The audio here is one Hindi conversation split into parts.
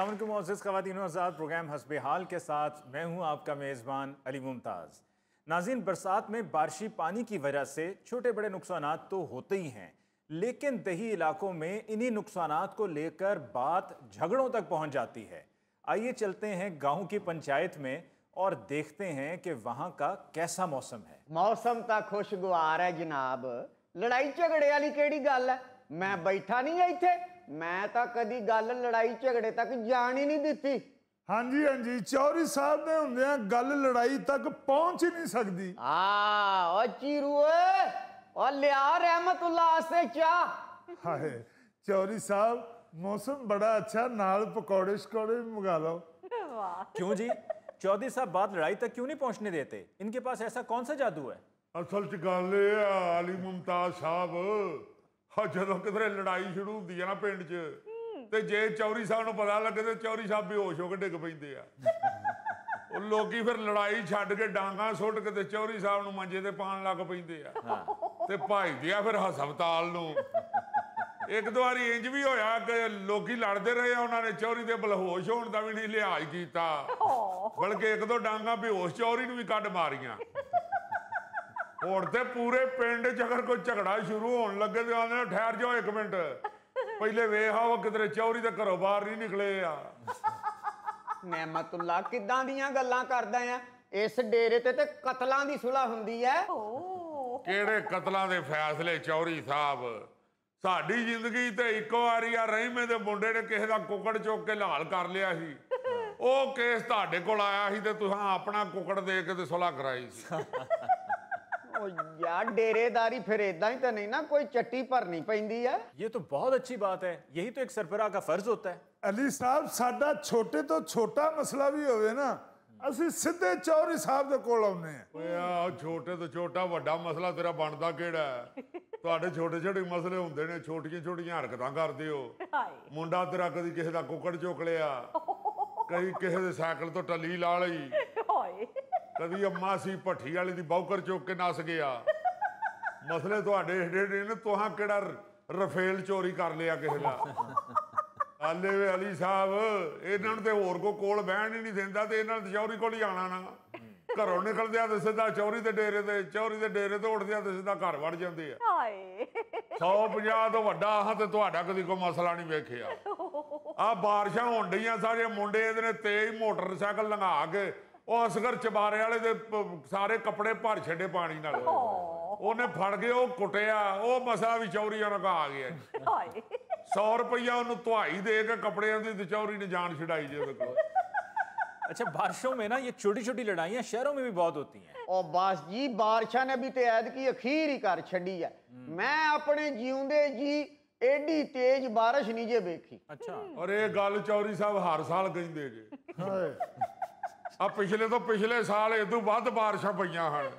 अस्सलाम वालेकुम मोअज़्ज़िज़ ख़वातीन व हज़रात, प्रोग्राम हस्बे हाल के साथ मैं हूं आपका मेज़बान अली मुमताज़। नाज़रीन, बरसात में बारिशी पानी की वजह से छोटे बड़े नुकसानात तो होते ही हैं, लेकिन दही इलाकों में इन्हीं नुकसानात को लेकर बात झगड़ों तक पहुंच जाती है। आइए चलते हैं गाँव की पंचायत में और देखते हैं कि वहाँ का कैसा मौसम है। मौसम तो खुशगवार है जनाब, लड़ाई झगड़े वाली केड़ी गल है। मैं बैठा नहीं है इत्थे, मैं तो कदी गल लड़ाई झगड़े तक जान ही नहीं दिती। हाँ जी हाँ जी, चौधरी साहब ने होंदिया गल लड़ाई तक पहुंच ही नहीं सकती। ओ चीरू और लिया रहमतुल्लाह आस्ते चाह। हाय चौधरी साहब, मौसम बड़ा अच्छा, नाल पकौड़े शकौड़े भी मंगा लो। क्यों जी, चौधरी साहब बात लड़ाई तक क्यों नहीं पहुंचने देते? इनके पास ऐसा कौन सा जादू है? असल च गल अली मुमताज साहब, ਜਦੋਂ ਕਿਧਰੇ ਲੜਾਈ ਸ਼ੁਰੂ ਹੁੰਦੀ ਹੈ ਨਾ ਪਿੰਡ 'ਚ, ਤੇ ਜੇ ਚੌਧਰੀ ਸਾਹਿਬ ਨੂੰ ਪਤਾ ਲੱਗੇ ਤੇ ਚੌਧਰੀ ਸਾਹਿਬ ਬੇਹੋਸ਼ ਹੋ ਕੇ ਡਿੱਗ ਪੈਂਦੇ ਆ। ਉਹ ਲੋਕੀ ਫਿਰ ਲੜਾਈ ਛੱਡ ਕੇ ਡਾਂਗਾ ਸੁੱਟ ਕੇ ਤੇ ਚੌਧਰੀ ਸਾਹਿਬ ਨੂੰ ਮੰਜੇ ਤੇ ਪਾਣ ਲੱਗ ਪੈਂਦੇ ਆ ਤੇ ਭਜਦੇ ਆ ਫਿਰ ਹਸਪਤਾਲ ਨੂੰ। ਇੱਕ ਦੋ ਵਾਰੀ ਇੰਜ ਵੀ ਹੋਇਆ ਕਿ ਲੋਕੀ ਲੜਦੇ ਰਹੇ, ਉਹਨਾਂ ਨੇ ਚੌਧਰੀ ਦੇ ਬੇਹੋਸ਼ ਹੋਣ ਦਾ ਵੀ ਨਹੀਂ ਲਿਹਾਜ਼ ਕੀਤਾ, ਬਲਕਿ ਇੱਕ ਦੋ ਡਾਂਗਾ ਬੇਹੋਸ਼ ਚੌਧਰੀ ਨੂੰ ਵੀ ਕੱਢ ਮਾਰੀਆਂ। ਹੁਣ ਤੇ ਪੂਰੇ ਪਿੰਡ 'ਚ ਅਗਰ ਕੋਈ ਝਗੜਾ ਸ਼ੁਰੂ ਹੋਣ ਲੱਗੇ ਤੇ ਆਂਦੇ ਨੇ ਠਹਿਰ ਜਾਓ ਇੱਕ ਮਿੰਟ, ਪਹਿਲੇ ਵੇਖ ਆਓ ਕਿਧਰੇ ਚੌਧਰੀ ਦੇ ਘਰੋਂ ਬਾਹਰ ਨਹੀਂ ਨਿਕਲੇ ਆ। नेमतुल्ला किदां दियां गल्लां करदा आ? इस डेरे ते कतलां दी सुलह हुंदी है। ਕਿਹੜੇ ਕਤਲਾਂ ਦੇ ਫੈਸਲੇ ਚੌਧਰੀ ਸਾਹਿਬ? ਸਾਡੀ ਜ਼ਿੰਦਗੀ ਤੇ ਇੱਕੋ ਵਾਰੀ ਆ ਰਹਿਮੇ ਦੇ ਮੁੰਡੇ ਨੇ ਕਿਸੇ ਦਾ ਕੁੱਕੜ ਚੁੱਕ ਕੇ ਲਾਲ ਕਰ ਲਿਆ ਸੀ। ਉਹ ਕੇਸ ਤੁਹਾਡੇ ਕੋਲ ਆਇਆ ਸੀ ਤੇ ਤੁਸੀਂ ਆਪਣਾ ਕੁੱਕੜ ਦੇ ਕੇ ਤੇ ਸੁਲਹ ਕਰਾਈ ਸੀ। यार डेरेदारी फिर इदा ही तो नहीं ना, कोई चट्टी भरनी पैंदी है। ये तो बहुत अच्छी बात है, यही तो एक सरबराह का फर्ज होता है। अली साहब, साडा छोटे तो छोटा मसला भी होवे ना, ਅਸੀਂ ਸਿੱਧੇ ਚੌਧਰੀ ਸਾਹਿਬ ਦੇ ਕੋਲ ਆਉਂਦੇ ਆ। ਓਏ ਆ ਛੋਟੇ ਤੋਂ ਛੋਟਾ ਵੱਡਾ ਮਸਲਾ ਤੇਰਾ ਬਣਦਾ ਕਿਹੜਾ ਹੈ? ਤੁਹਾਡੇ ਛੋਟੇ ਛੋਟੇ ਮਸਲੇ ਹੁੰਦੇ ਨੇ, ਛੋਟੀਆਂ ਛੋਟੀਆਂ ਹਰਕਤਾਂ ਕਰਦੇ ਹੋ। ਮੁੰਡਾ ਤੇਰਾ ਕਦੀ ਕਿਸੇ ਦਾ ਕੁੱਕੜ ਚੁੱਕ ਲਿਆ, ਕਦੀ ਕਿਸੇ ਦੇ ਸਾਈਕਲ ਤੋਂ ਟੱਲੀ ਲਾ ਲਈ, ਕਦੀ ਅੰਮਾ ਸੀ ਭੱਠੀ ਵਾਲੀ ਦੀ ਬੌਕਰ ਚੁੱਕ ਕੇ ਨਸ ਗਿਆ। ਮਸਲੇ ਤੁਹਾਡੇ ਏਡੇ ਨੇ, ਤੁਹਾਂ ਕਿਹੜਾ ਰਫੇਲ ਚੋਰੀ ਕਰ ਲਿਆ ਕਿਸੇ ਦਾ? ਆਲੇ ਵੇ ਅਲੀ ਸਾਹਿਬ, ਇਹਨਾਂ ਨੂੰ ਤੇ ਹੋਰ ਕੋ ਕੋਲ ਬਹਿਣ ਹੀ ਨਹੀਂ ਦਿੰਦਾ ਤੇ ਇਹਨਾਂ ਨੇ ਚੌਧਰੀ ਕੋਲ ਹੀ ਆਣਾ ਨਾ। ਘਰੋਂ ਨਿਕਲਦੇ ਆ ਤੇ ਸਿੱਧਾ ਚੌਧਰੀ ਦੇ ਡੇਰੇ ਤੇ, ਚੌਧਰੀ ਦੇ ਡੇਰੇ ਤੋਂ ਉੱਠਦੇ ਆ ਤੇ ਸਿੱਧਾ ਘਰ ਵੜ ਜਾਂਦੇ ਆ। 150 ਤੋਂ ਵੱਡਾ ਆਹ ਤੇ ਤੁਹਾਡਾ ਕਦੀ ਕੋਈ ਮਸਲਾ ਨਹੀਂ ਵੇਖਿਆ। ਆ ਬਾਰਿਸ਼ਾਂ ਹੋਣ ਡਈਆਂ, ਸਾਰੇ ਮੁੰਡੇ ਇਹਦੇ ਨੇ ਤੇਜ਼ ਮੋਟਰਸਾਈਕਲ ਲੰਘਾ ਕੇ ਉਹ ਅਸਗਰ ਚਬਾਰੇ ਵਾਲੇ ਦੇ ਸਾਰੇ ਕੱਪੜੇ ਭਰ ਛੱਡੇ ਪਾਣੀ ਨਾਲ। ਉਹਨੇ ਫੜ ਕੇ ਉਹ ਕੁੱਟਿਆ, ਉਹ ਮਸਲਾ ਵੀ ਚੌਧਰੀਆਂ ਨਾਲ ਆ ਗਿਆ। 100 रुपया ਉਹਨੂੰ ਧੁਆਈ ਦੇ ਕੇ ਕੱਪੜਿਆਂ ਦੀ, ਚੌਧਰੀ ਨੇ ਜਾਨ ਛਡਾਈ ਜੇ ਉਹਦੇ ਕੋਲ। अच्छा, बारिशों में ना ये छोटी छोटी लड़ाइयाँ शहरों में भी बहुत होती हैं। और बस जी, बारिशा ने भी तो ऐदकी अखीर ही कर छड़ी है। मैं अपने जीउंदे जी एडी तेज बारिश नहीं जे वेखी। अच्छा, और ये गल चौधरी साहब हर साल कहते जे। आ पिछले तो पिछले साल इदों वध बारिशां पईयां हन,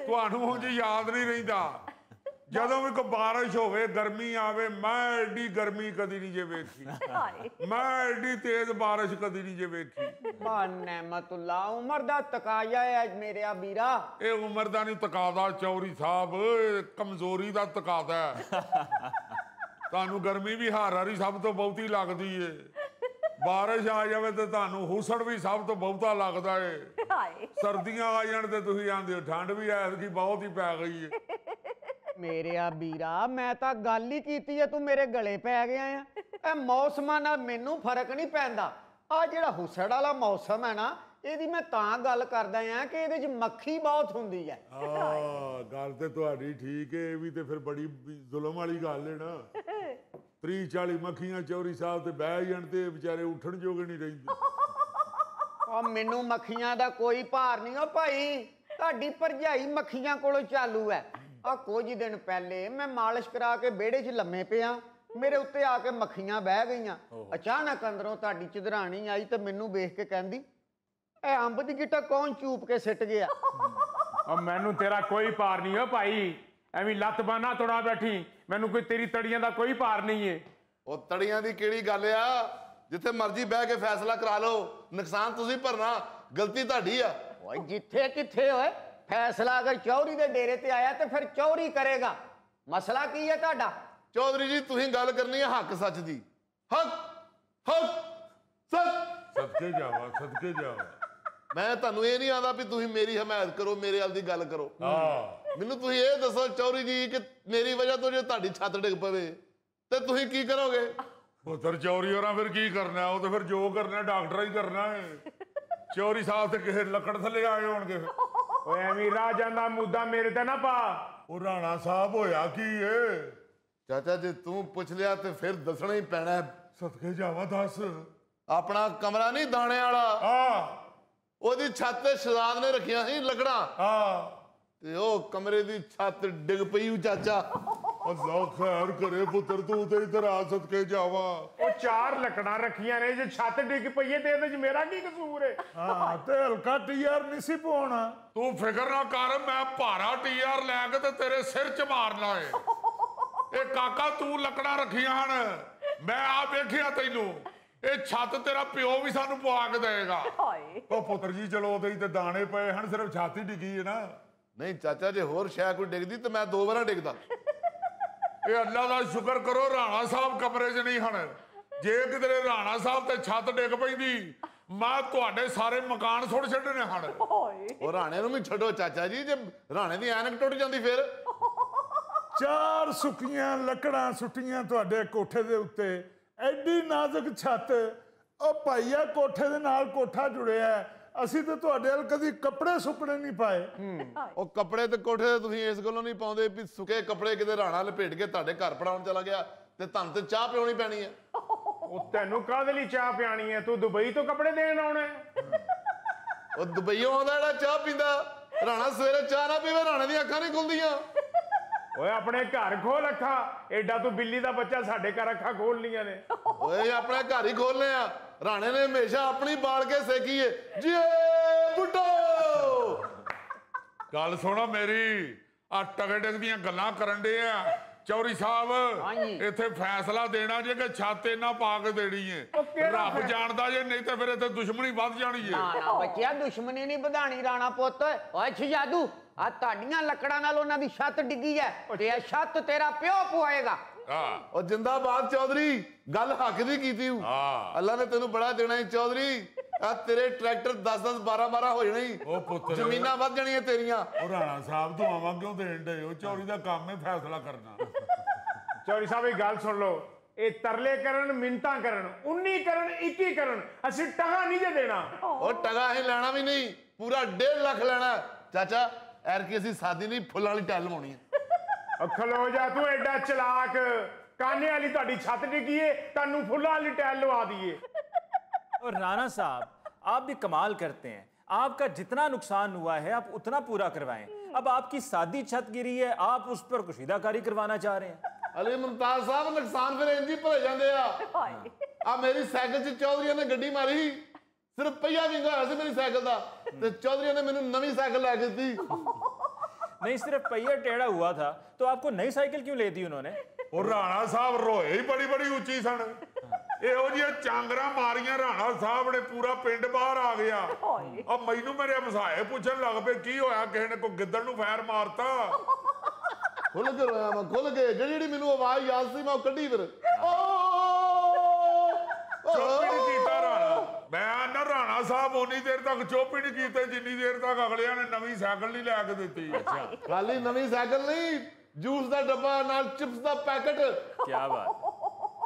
तुहानूं ਉਂਝ याद नहीं रहिंदा। ਜਦੋਂ ਵੀ ਕੋਈ ਬਾਰਿਸ਼ ਹੋਵੇ, ਗਰਮੀ ਆਵੇ, ਮੈਂ ਐਡੀ ਗਰਮੀ ਕਦੀ ਨਹੀਂ ਜੇ ਵੇਖੀ, ਮੈਂ ਐਡੀ ਤੇਜ਼ ਬਾਰਿਸ਼ ਕਦੀ ਨਹੀਂ ਜੇ ਵੇਖੀ। नेमतुल्ला, उमर दा तकाया है मेरे बीरा। ਇਹ ਉਮਰ ਦਾ ਨਹੀਂ ਤਕਾਦਾ ਚੌਧਰੀ ਸਾਹਿਬ, ਇਹ ਕਮਜ਼ੋਰੀ ਦਾ ਤਕਾਦਾ ਹੈ। ਤੁਹਾਨੂੰ ਗਰਮੀ ਵੀ ਹਰ ਵਾਰੀ ਸਭ ਤੋਂ ਬਹੁਤੀ ਲੱਗਦੀ ਏ, ਬਾਰਿਸ਼ ਆ ਜਾਵੇ ਤੇ ਤੁਹਾਨੂੰ ਹੁਸੜ ਵੀ ਸਭ ਤੋਂ ਬਹੁਤਾ ਲੱਗਦਾ ਏ, ਸਰਦੀਆਂ ਆ ਜਾਣ ਤੇ ਤੁਸੀਂ ਆਂਦੇ ਹੋ ਠੰਡ ਵੀ ਐਤਕੀ ਬਹੁਤ ਹੀ ਪੈ ਗਈ ਏ। मेरे बीरा, मैं तो गल ही कीती है, तू मेरे गले पै गया है। मौसमां नाल मैनू फर्क नहीं पैंदा। आ जिहड़ा हुसड़ वाला मौसम है ना, ਇਹਦੀ मैं तां गल करदा आ कि ਇਹਦੇ 'ਚ मक्खी बहुत हुंदी है। गल ते तुहाडी ठीक है, भी ते फिर बड़ी जुल्म वाली गल है ना। 30-40 मक्खियां चौधरी साहब ते बह जाण ते बेचारे उठण जोगे नहीं रहिंदे। मैनू मक्खियां दा कोई भार नहीं। ओ भाई, ਤੁਹਾਡੀ ਭਰਜਾਈ ਮੱਖੀਆਂ ਕੋਲੋਂ ਚਾਲੂ है। आ कुछ दिन पहले मैं मालिश करा के बेड़े च लम्मे पिया, मेरे उत्ते आके मक्खियां बह गईयां। अचानक अंदरों ताड़ी चदरानी आई तो मैनू वेख के कहंदी, ए अंब दी गिट्टा कौन चूप के सिट गया? और मैनू तेरा कोई भार नहीं हो भाई, एवं लत्त बाना तोड़ा बैठी, मैनू कोई तेरी तड़ियां दा कोई भार नहीं है। ਉਹ ਤੜੀਆਂ ਦੀ ਕਿਹੜੀ ਗੱਲ ਆ? ਜਿੱਥੇ ਮਰਜ਼ੀ ਬਹਿ ਕੇ ਫੈਸਲਾ ਕਰਾ ਲਓ, ਨੁਕਸਾਨ ਤੁਸੀਂ ਭਰਨਾ, ਗਲਤੀ ਤੁਹਾਡੀ ਆ। ओए जिथे किथे होए, फैसला अगर चौधरी दे डेरे ते आया तो फिर चौधरी करेगा। मसला की है तुहाडा? ਚੌਧਰੀ ਜੀ, ਤੁਸੀਂ ਗੱਲ ਕਰਨੀ ਹੈ ਹੱਕ ਸੱਚ ਦੀ। ਹੱਕ ਹੱਕ ਸਦਕੇ ਜਾਵਾ ਮੈਂ ਤੁਹਾਨੂੰ ਇਹ ਨਹੀਂ ਆਂਦਾ ਵੀ ਤੁਸੀਂ ਮੇਰੀ ਹਮਾਇਤ ਕਰੋ, ਮੇਰੇ ਵੱਲ ਦੀ ਗੱਲ ਕਰੋ। ਹਾਂ ਮੈਨੂੰ ਤੁਸੀਂ ਇਹ ਦੱਸੋ ਚੌਧਰੀ ਜੀ ਕਿ ਮੇਰੀ ਵਜ੍ਹਾ ਤੋਂ ਜੇ ਤੁਹਾਡੀ ਛੱਤ ਡਿੱਗ ਪਵੇ ਤੇ ਤੁਸੀਂ ਕੀ ਕਰੋਗੇ? ਪੁੱਤਰ ਚੌਰੀ ਹੋਰਾਂ ਫਿਰ ਕੀ ਕਰਨਾ? ਉਹ ਤੇ ਫਿਰ ਜੋ ਕਰਨਾ ਡਾਕਟਰਾਂ ਹੀ ਕਰਨਾ ਹੈ। ਚੌਰੀ ਸਾਹਿਬ ਤੇ ਕਿਸੇ ਲੱਕੜ ਥੱਲੇ ਆਏ ਹੋਣਗੇ। ਓਏ ਐਵੇਂ ਰਾਹ ਜਾਂਦਾ ਮੁੱਦਾ ਮੇਰੇ ਤੇ ਨਾ ਪਾ। ਉਹ ਰਾਣਾ ਸਾਹਿਬ ਹੋਇਆ ਕੀ ਏ? ਚਾਚਾ ਜੇ ਤੂੰ ਪੁੱਛ ਲਿਆ ਤੇ ਫਿਰ ਦੱਸਣਾ ਹੀ ਪੈਣਾ ਹੈ। ਸਦਕੇ ਜਾਵਾ ਦੱਸ। ਆਪਣਾ ਕਮਰਾ ਨਹੀਂ ਦਾਣੇ ਵਾਲਾ, ਆ ਉਹਦੀ ਛੱਤ ਤੇ ਸ਼ਹਜ਼ਾਦ ਨੇ ਰੱਖੀਆਂ ਸੀ ਲੱਕੜਾਂ, ਆ ਤੇ ਉਹ ਕਮਰੇ ਦੀ ਛੱਤ ਡਿੱਗ ਪਈ ਚਾਚਾ। ਅੱਲਾ ਖੈਰ ਕਰੇ ਪੁੱਤਰ, ਤੂੰ ਤੇ ਇਧਰ ਆ ਸਦਕੇ ਜਾਵਾ। ਉਹ 4 ਲੱਕੜਾਂ ਰੱਖੀਆਂ ਨੇ, ਜੇ ਛੱਤ ਡਿੱਗ ਪਈਏ ਤੇ ਇਹਦੇ 'ਚ ਮੇਰਾ ਕੀ ਕਸੂਰ ਹੈ? ਹਾਂ ਤੇ ਹਲਕਾ ਟੀਆਰ ਨਹੀਂ ਸੀ ਪਾਉਣਾ। ਤੂੰ ਫਿਕਰ ਨਾ ਕਰ, ਮੈਂ ਭਾਰਾ ਟੀਆਰ ਲੈ ਕੇ ਤੇ ਤੇਰੇ ਸਿਰ 'ਚ ਮਾਰਨਾ ਏ। ਇਹ ਕਾਕਾ ਤੂੰ ਲੱਕੜਾਂ ਰੱਖੀਆਂ ਹਨ, ਮੈਂ ਆ ਵੇਖਿਆ ਤੈਨੂੰ। ਇਹ ਛੱਤ ਤੇਰਾ ਪਿਓ ਵੀ ਸਾਨੂੰ ਪਵਾ ਕੇ ਦੇਗਾ। ਉਹ ਪੁੱਤਰ ਜੀ ਚਲੋ ਉਹਦੇ ਤੇ ਦਾਣੇ ਪਏ ਹਨ, ਸਿਰਫ ਛੱਤ ਹੀ ਡਿੱਗੀ ਹੈ ਨਾ। ਨਹੀਂ ਚਾਚਾ ਜੇ ਹੋਰ ਸ਼ੈ ਕੋਈ ਡਿੱਗਦੀ ਤੇ ਮੈਂ 2 ਵਾਰਾਂ ਡਿੱਗਦਾ। ਇਹ ਅੱਲਾ ਦਾ ਸ਼ੁਕਰ ਕਰੋ ਰਾਣਾ ਸਾਹਿਬ ਕਮਰੇ 'ਚ ਨਹੀਂ ਹਨ। ਜੇ ਕਿਤੇ ਰਾਣਾ ਸਾਹਿਬ ਤੇ ਛੱਤ ਡਿੱਗ ਪੈਂਦੀ, ਮੈਂ ਤੁਹਾਡੇ ਸਾਰੇ ਮਕਾਨ ਸੁੱਟ ਛੱਡਣੇ ਹਨ। ਉਹ ਰਾਣੇ ਨੂੰ ਵੀ ਛੱਡੋ ਚਾਚਾ ਜੀ, ਜੇ ਰਾਣੇ ਦੀ ਐਨਕ ਟੁੱਟ ਜਾਂਦੀ ਫਿਰ? 4 ਸੁੱਕੀਆਂ ਲੱਕੜਾਂ ਸੁੱਟੀਆਂ ਤੁਹਾਡੇ ਕੋਠੇ ਦੇ ਉੱਤੇ, ਐਡੀ ਨਾਜ਼ੁਕ ਛੱਤ। ਉਹ ਭਾਈਆ ਕੋਠੇ ਦੇ ਨਾਲ ਕੋਠਾ ਜੁੜਿਆ, ਅਸੀਂ ਤਾਂ ਤੁਹਾਡੇ ਨਾਲ ਕਦੀ ਕੱਪੜੇ ਸੁੱਕਣੇ ਨਹੀਂ ਪਾਏ। ਉਹ ਕੱਪੜੇ ਤੇ ਕੋਠੇ ਤੇ ਤੁਸੀਂ ਇਸ ਗੱਲੋਂ ਨਹੀਂ ਪਾਉਂਦੇ ਵੀ ਸੁੱਕੇ ਕੱਪੜੇ ਕਿਤੇ ਰਾਣਾ ਲਪੇਟ ਕੇ ਤੁਹਾਡੇ ਘਰ ਪੜਾਉਣ ਚਲਾ ਗਿਆ ਤੇ ਤੁਹਾਨੂੰ ਤੇ ਚਾਹ ਪਿਉਣੀ ਪੈਣੀ ਹੈ। ਉਹ ਤੈਨੂੰ ਕਾਹਦੇ ਲਈ ਚਾਹ ਪਿਆਣੀ ਹੈ? ਤੂੰ ਦੁਬਈ ਤੋਂ ਕੱਪੜੇ ਦੇਣ ਆਉਣਾ ਹੈ? ਉਹ ਦੁਬਈਓਂ ਆਉਂਦਾ ਜਿਹੜਾ ਚਾਹ ਪੀਂਦਾ, ਰਾਣਾ ਸਵੇਰੇ ਚਾਹ ਨਾ ਪੀਵੇ ਰਾਣੇ ਦੀਆਂ ਅੱਖਾਂ ਨਹੀਂ ਖੁੱਲਦੀਆਂ। ਓਏ ਆਪਣੇ ਘਰ ਖੋਲ ਅੱਖਾਂ, ਐਡਾ ਤੂੰ ਬਿੱਲੀ ਦਾ ਬੱਚਾ ਸਾਡੇ ਘਰ ਅੱਖਾਂ ਖੋਲ ਲੀਆਂ ਨੇ। ਓਏ ਆਪਣੇ ਘਰ ਹੀ ਖੋਲਨੇ ਆ। ਰਾਣੇ ਨੇ ਹਮੇਸ਼ਾ ਆਪਣੀ ਬਾਲ ਕੇ ਸੇਕੀ ਏ ਜੀ ਬੁੱਢੋ। ਗੱਲ ਸੁਣੋ ਮੇਰੀ, ਆ ਟਗੜਕ ਦੀਆਂ ਗੱਲਾਂ ਕਰਨ ਦੇ ਆ। ਚੌਰੀ ਸਾਹਿਬ ਇੱਥੇ ਫੈਸਲਾ ਦੇਣਾ ਜੇ ਕਿ ਛੱਤ ਇਹਨਾਂ ਪਾ ਕੇ ਦੇਣੀ ਏ। ਰੱਬ ਜਾਣਦਾ ਜੇ, ਨਹੀਂ ਤੇ ਫਿਰ ਇੱਥੇ ਦੁਸ਼ਮਣੀ ਵੱਧ ਜਾਣੀ ਏ। ਨਾ ਬੱਚਿਆ, ਦੁਸ਼ਮਣੀ ਨਹੀਂ ਵਧਾਣੀ ਰਾਣਾ ਪੁੱਤ। ਓਏ ਸ਼ਹਜ਼ਾਦੂ, ਆ ਤੁਹਾਡੀਆਂ ਲੱਕੜਾਂ ਨਾਲ ਉਹਨਾਂ ਦੀ ਛੱਤ ਡਿੱਗੀ ਐ ਤੇ ਇਹ ਛੱਤ ਤੇਰਾ ਪਿਓ ਪਵਾਏਗਾ। ਉਹ ਜਿੰਦਾਬਾਦ ਚੌਧਰੀ, ਗੱਲ ਹੱਕ ਦੀ ਕੀਤੀ। ਅੱਲਾ ਨੇ ਤੈਨੂੰ ਬੜਾ ਦੇਣਾ ਹੀ ਚੌਧਰੀ। ਆ ਤੇਰੇ ਟਰੈਕਟਰ 10-10 12-12 ਹੋ ਜਾਣੇ। ਉਹ ਪੁੱਤਰ, ਜ਼ਮੀਨਾਂ ਵੱਧ ਜਾਣੀਆਂ ਤੇਰੀਆਂ। ਉਹ ਰਾਣਾ ਸਾਹਿਬ ਦੁਆਵਾਂ ਕਿਉਂ ਦੇਣ ਦੇ? ਉਹ ਚੌਰੀ ਦਾ ਕੰਮ ਹੈ ਫੈਸਲਾ ਕਰਨਾ। ਚੌਰੀ ਸਾਹਿਬ ਇਹ ਗੱਲ ਸੁਣ ਲਓ, ਇਹ ਤਰਲੇ ਕਰਨ, ਮਿੰਨਤਾਂ ਕਰਨ, 19 ਕਰਨ, 21 ਕਰਨ, ਅਸੀਂ ਟਗਾ ਨਹੀਂ ਜੇ ਦੇਣਾ। ਉਹ ਟਗਾ ਅਸੀਂ ਲੈਣਾ ਵੀ ਨਹੀਂ, ਪੂਰਾ 1.5 ਲੱਖ ਲੈਣਾ ਚਾਚਾ। ਐਰਕੀ ਅਸੀਂ ਸਾਦੀ ਨਹੀਂ, ਫੁੱਲਾਂ ਵਾਲੀ ਟੈਲ ਲਵਾਉਣੀ ਹੈ। ਖਲੋ ਜਾ ਤੂੰ, ਐਡਾ ਚਲਾਕ। ਕਾਨੇ ਵਾਲੀ ਤੁਹਾਡੀ ਛੱਤ ਡਿੱਗੀ ਏ, ਤੁਹਾਨੂੰ ਫੁੱਲਾਂ ਵਾਲੀ ਟੈਲ ਲਵਾ ਦਈਏ। और राणा साहब, आप भी कमाल करते हैं। आपका जितना नुकसान हुआ है आप उतना पूरा करवाएं। अब आपकी सादी छत गिरी है, आप उस पर कशीदाकारी करवाना चाह रहे हैं। ਅਲੀ ਮੁਮਤਾਜ਼ ਸਾਹਿਬ, ਨੁਕਸਾਨ ਫਿਰ ਇੰਜ ਹੀ ਭਰੇ ਜਾਂਦੇ ਆ। ਆ ਮੇਰੀ ਸਾਈਕਲ 'ਚ ਚੌਧਰੀਆਂ ਨੇ ਗੱਡੀ ਮਾਰੀ, ਸਿਰਫ ਪਹੀਆ ਵਿੰਗਾ ਹੋਇਆ ਸੀ ਮੇਰੀ ਸਾਈਕਲ ਦਾ, ਤੇ ਚੌਧਰੀਆਂ ਨੇ ਮੈਨੂੰ ਨਵੀਂ ਸਾਈਕਲ ਲੈ ਕੇ ਦਿੱਤੀ। नहीं, सिर्फ पहिया टेढ़ा हुआ था तो आपको नई साइकिल क्यों ले दी उन्होंने? ਉਹ ਰਾਣਾ ਸਾਹਿਬ ਰੋਏ ਹੀ ਬੜੀ ਉੱਚੀ ਸਨ। ਇਹੋ ਜਿਹੀਆਂ ਚਾਂਗਰਾਂ ਮਾਰੀਆਂ ਰਾਣਾ ਸਾਹਿਬ ਨੇ, ਪੂਰਾ ਪਿੰਡ ਬਾਹਰ ਆ ਗਿਆ। ਆ ਮੈਨੂੰ ਮੇਰੇ ਹਮਸਾਏ ਪੁੱਛਣ ਲੱਗ ਪਏ ਕੀ ਹੋਇਆ, ਕਿਸੇ ਨੇ ਕੋਈ ਗਿੱਦੜ ਨੂੰ ਫੈਰ ਮਾਰਤਾ। ਖੁੱਲ ਕੇ ਰੋਇਆ ਮੈਂ, ਖੁੱਲ ਕੇ। ਜਿਹੜੀ ਮੈਨੂੰ ਆਵਾਜ਼ ਯਾਦ ਸੀ ਮੈਂ ਉਹ ਕੱਢੀ ਫਿਰ। ਚੁੱਪ ਹੀ ਨਹੀਂ ਕੀਤਾ ਰਾਣਾ। ਮੈਂ ਨਾ ਰਾਣਾ ਸਾਹਿਬ ਉਨੀ ਦੇਰ ਤੱਕ ਚੁੱਪ ਹੀ ਨਹੀਂ ਕੀਤੇ ਜਿੰਨੀ ਦੇਰ ਤੱਕ ਅਗਲਿਆਂ ਨੇ ਨਵੀਂ ਸਾਈਕਲ ਨਹੀਂ ਲੈ ਕੇ ਦਿੱਤੀ। ਖਾਲੀ ਨਵੀਂ ਸਾਈਕਲ ਨਹੀਂ, ਜੂਸ ਦਾ ਡੱਬਾ ਨਾਲ ਚਿਪਸ ਦਾ ਪੈਕਟ। क्या बात।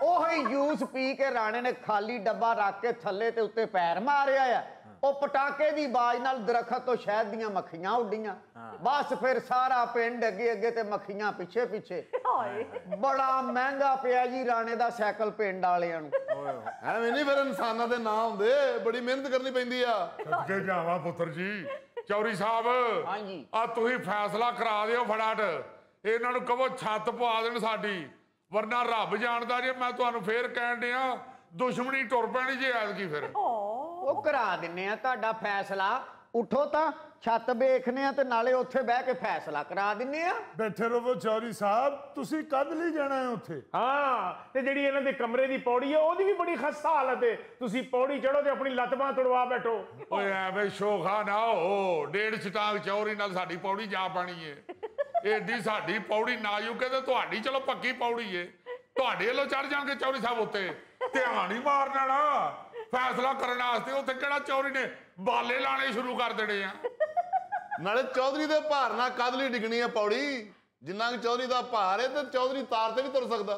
ਉਹੀ ਜੂਸ ਪੀ ਕੇ ਰਾਣੇ ਨੇ ਖਾਲੀ ਡੱਬਾ ਰੱਖ ਕੇ ਥੱਲੇ ਤੇ ਉੱਤੇ ਪੈਰ ਮਾਰਿਆ ਆ। ਉਹ ਪਟਾਕੇ ਦੀ ਆਵਾਜ਼ ਨਾਲ ਦਰਖਤ ਤੋਂ ਸ਼ਹਿਦ ਦੀਆਂ ਮੱਖੀਆਂ ਉੱਡੀਆਂ। ਬਸ ਫਿਰ ਸਾਰਾ ਪਿੰਡ ਅੱਗੇ ਅੱਗੇ ਤੇ ਮੱਖੀਆਂ ਪਿੱਛੇ ਪਿੱਛੇ। ਬੜਾ ਮਹਿੰਗਾ ਪਿਆ ਜੀ ਰਾਣੇ ਦਾ ਸਾਈਕਲ ਪਿੰਡ ਵਾਲਿਆਂ ਨੂੰ। ਐਵੇਂ ਨਹੀਂ ਫਿਰ ਇਨਸਾਨਾਂ ਦੇ ਨਾਂ ਹੁੰਦੇ, ਬੜੀ ਮਿਹਨਤ ਕਰਨੀ ਪੈਂਦੀ ਆ। ਸਦਕੇ ਜਾਵਾਂ ਪੁੱਤਰ ਜੀ। ਚੌਰੀ ਸਾਹਿਬ, ਹਾਂਜੀ। ਆ ਤੁਸੀਂ ਫੈਸਲਾ ਕਰਾ ਦਿਓ ਫਟਾਫਟ। ਇਹਨਾਂ ਨੂੰ ਕਹੋ ਛੱਤ ਪਵਾ ਦੇਣ ਸਾਡੀ, ਵਰਨਾ ਰੱਬ ਜਾਣਦਾ ਜੇ ਮੈਂ ਤੁਹਾਨੂੰ ਫੇਰ ਕਹਿਣ ਡਿਆ ਦੁਸ਼ਮਣੀ ਟੁਰ ਪੈਣੀ ਜੇ ਐਤਕੀ ਫਿਰ। ਉਹ ਕਰਾ ਦਿੰਨੇ ਆ ਤੁਹਾਡਾ ਫੈਸਲਾ। ਉਠੋ ਤਾਂ ਛੱਤ ਵੇਖਨੇ ਆ ਤੇ ਨਾਲੇ ਉੱਥੇ ਬਹਿ ਕੇ ਫੈਸਲਾ ਕਰਾ ਦਿੰਨੇ ਆ। ਬੈਠੇ ਰਹੋ ਚੌਰੀ ਸਾਹਿਬ, ਤੁਸੀਂ ਕਦ ਲਈ ਜਾਣਾ ਹੈ ਉੱਥੇ? ਹਾਂ, ਤੇ ਜਿਹੜੀ ਇਹਨਾਂ ਦੇ ਕਮਰੇ ਦੀ ਪੌੜੀ ਹੈ ਉਹਦੀ ਵੀ ਬੜੀ ਖਸਤਾ ਹਾਲਤ ਹੈ। ਤੁਸੀਂ ਪੌੜੀ ਚੜੋ ਤੇ ਆਪਣੀ ਲੱਤ ਬਾਂਹ ਤੁੜਵਾ ਬੈਠੋ। ਓਏ ਐਵੇਂ ਸ਼ੋਖਾ ਨਾ ਹੋ, 1.5 ਛਟਾਂਗ ਚੌਰੀ ਨਾਲ ਸਾਡੀ ਪੌੜੀ ਜਾ ਪਾਣੀ ਏ। ਏਡੀ ਸਾਡੀ ਪੌੜੀ ਨਾਜ਼ੁਕ ਏ ਤੇ ਤੁਹਾਡੀ ਚਲੋ ਪੱਕੀ ਪੌੜੀ ਏ। ਤੁਹਾਡੇ ਵੱਲੋਂ ਚੜ ਜਾਣਗੇ ਚੌਰੀ ਸਾਹਿਬ ਉੱਤੇ, ਧਿਆਨ ਹੀ ਮਾਰਨਾ ਨਾ। फैसला करने वास्ते उत्थे किहड़ा चौधरी ने बाले लाने शुरू कर देने आ। नाले चौधरी दे भार ना कद लई डिगनी है पौड़ी, जिन्ना कि चौधरी दा भार है तो चौधरी तार ते भी तुर सकदा।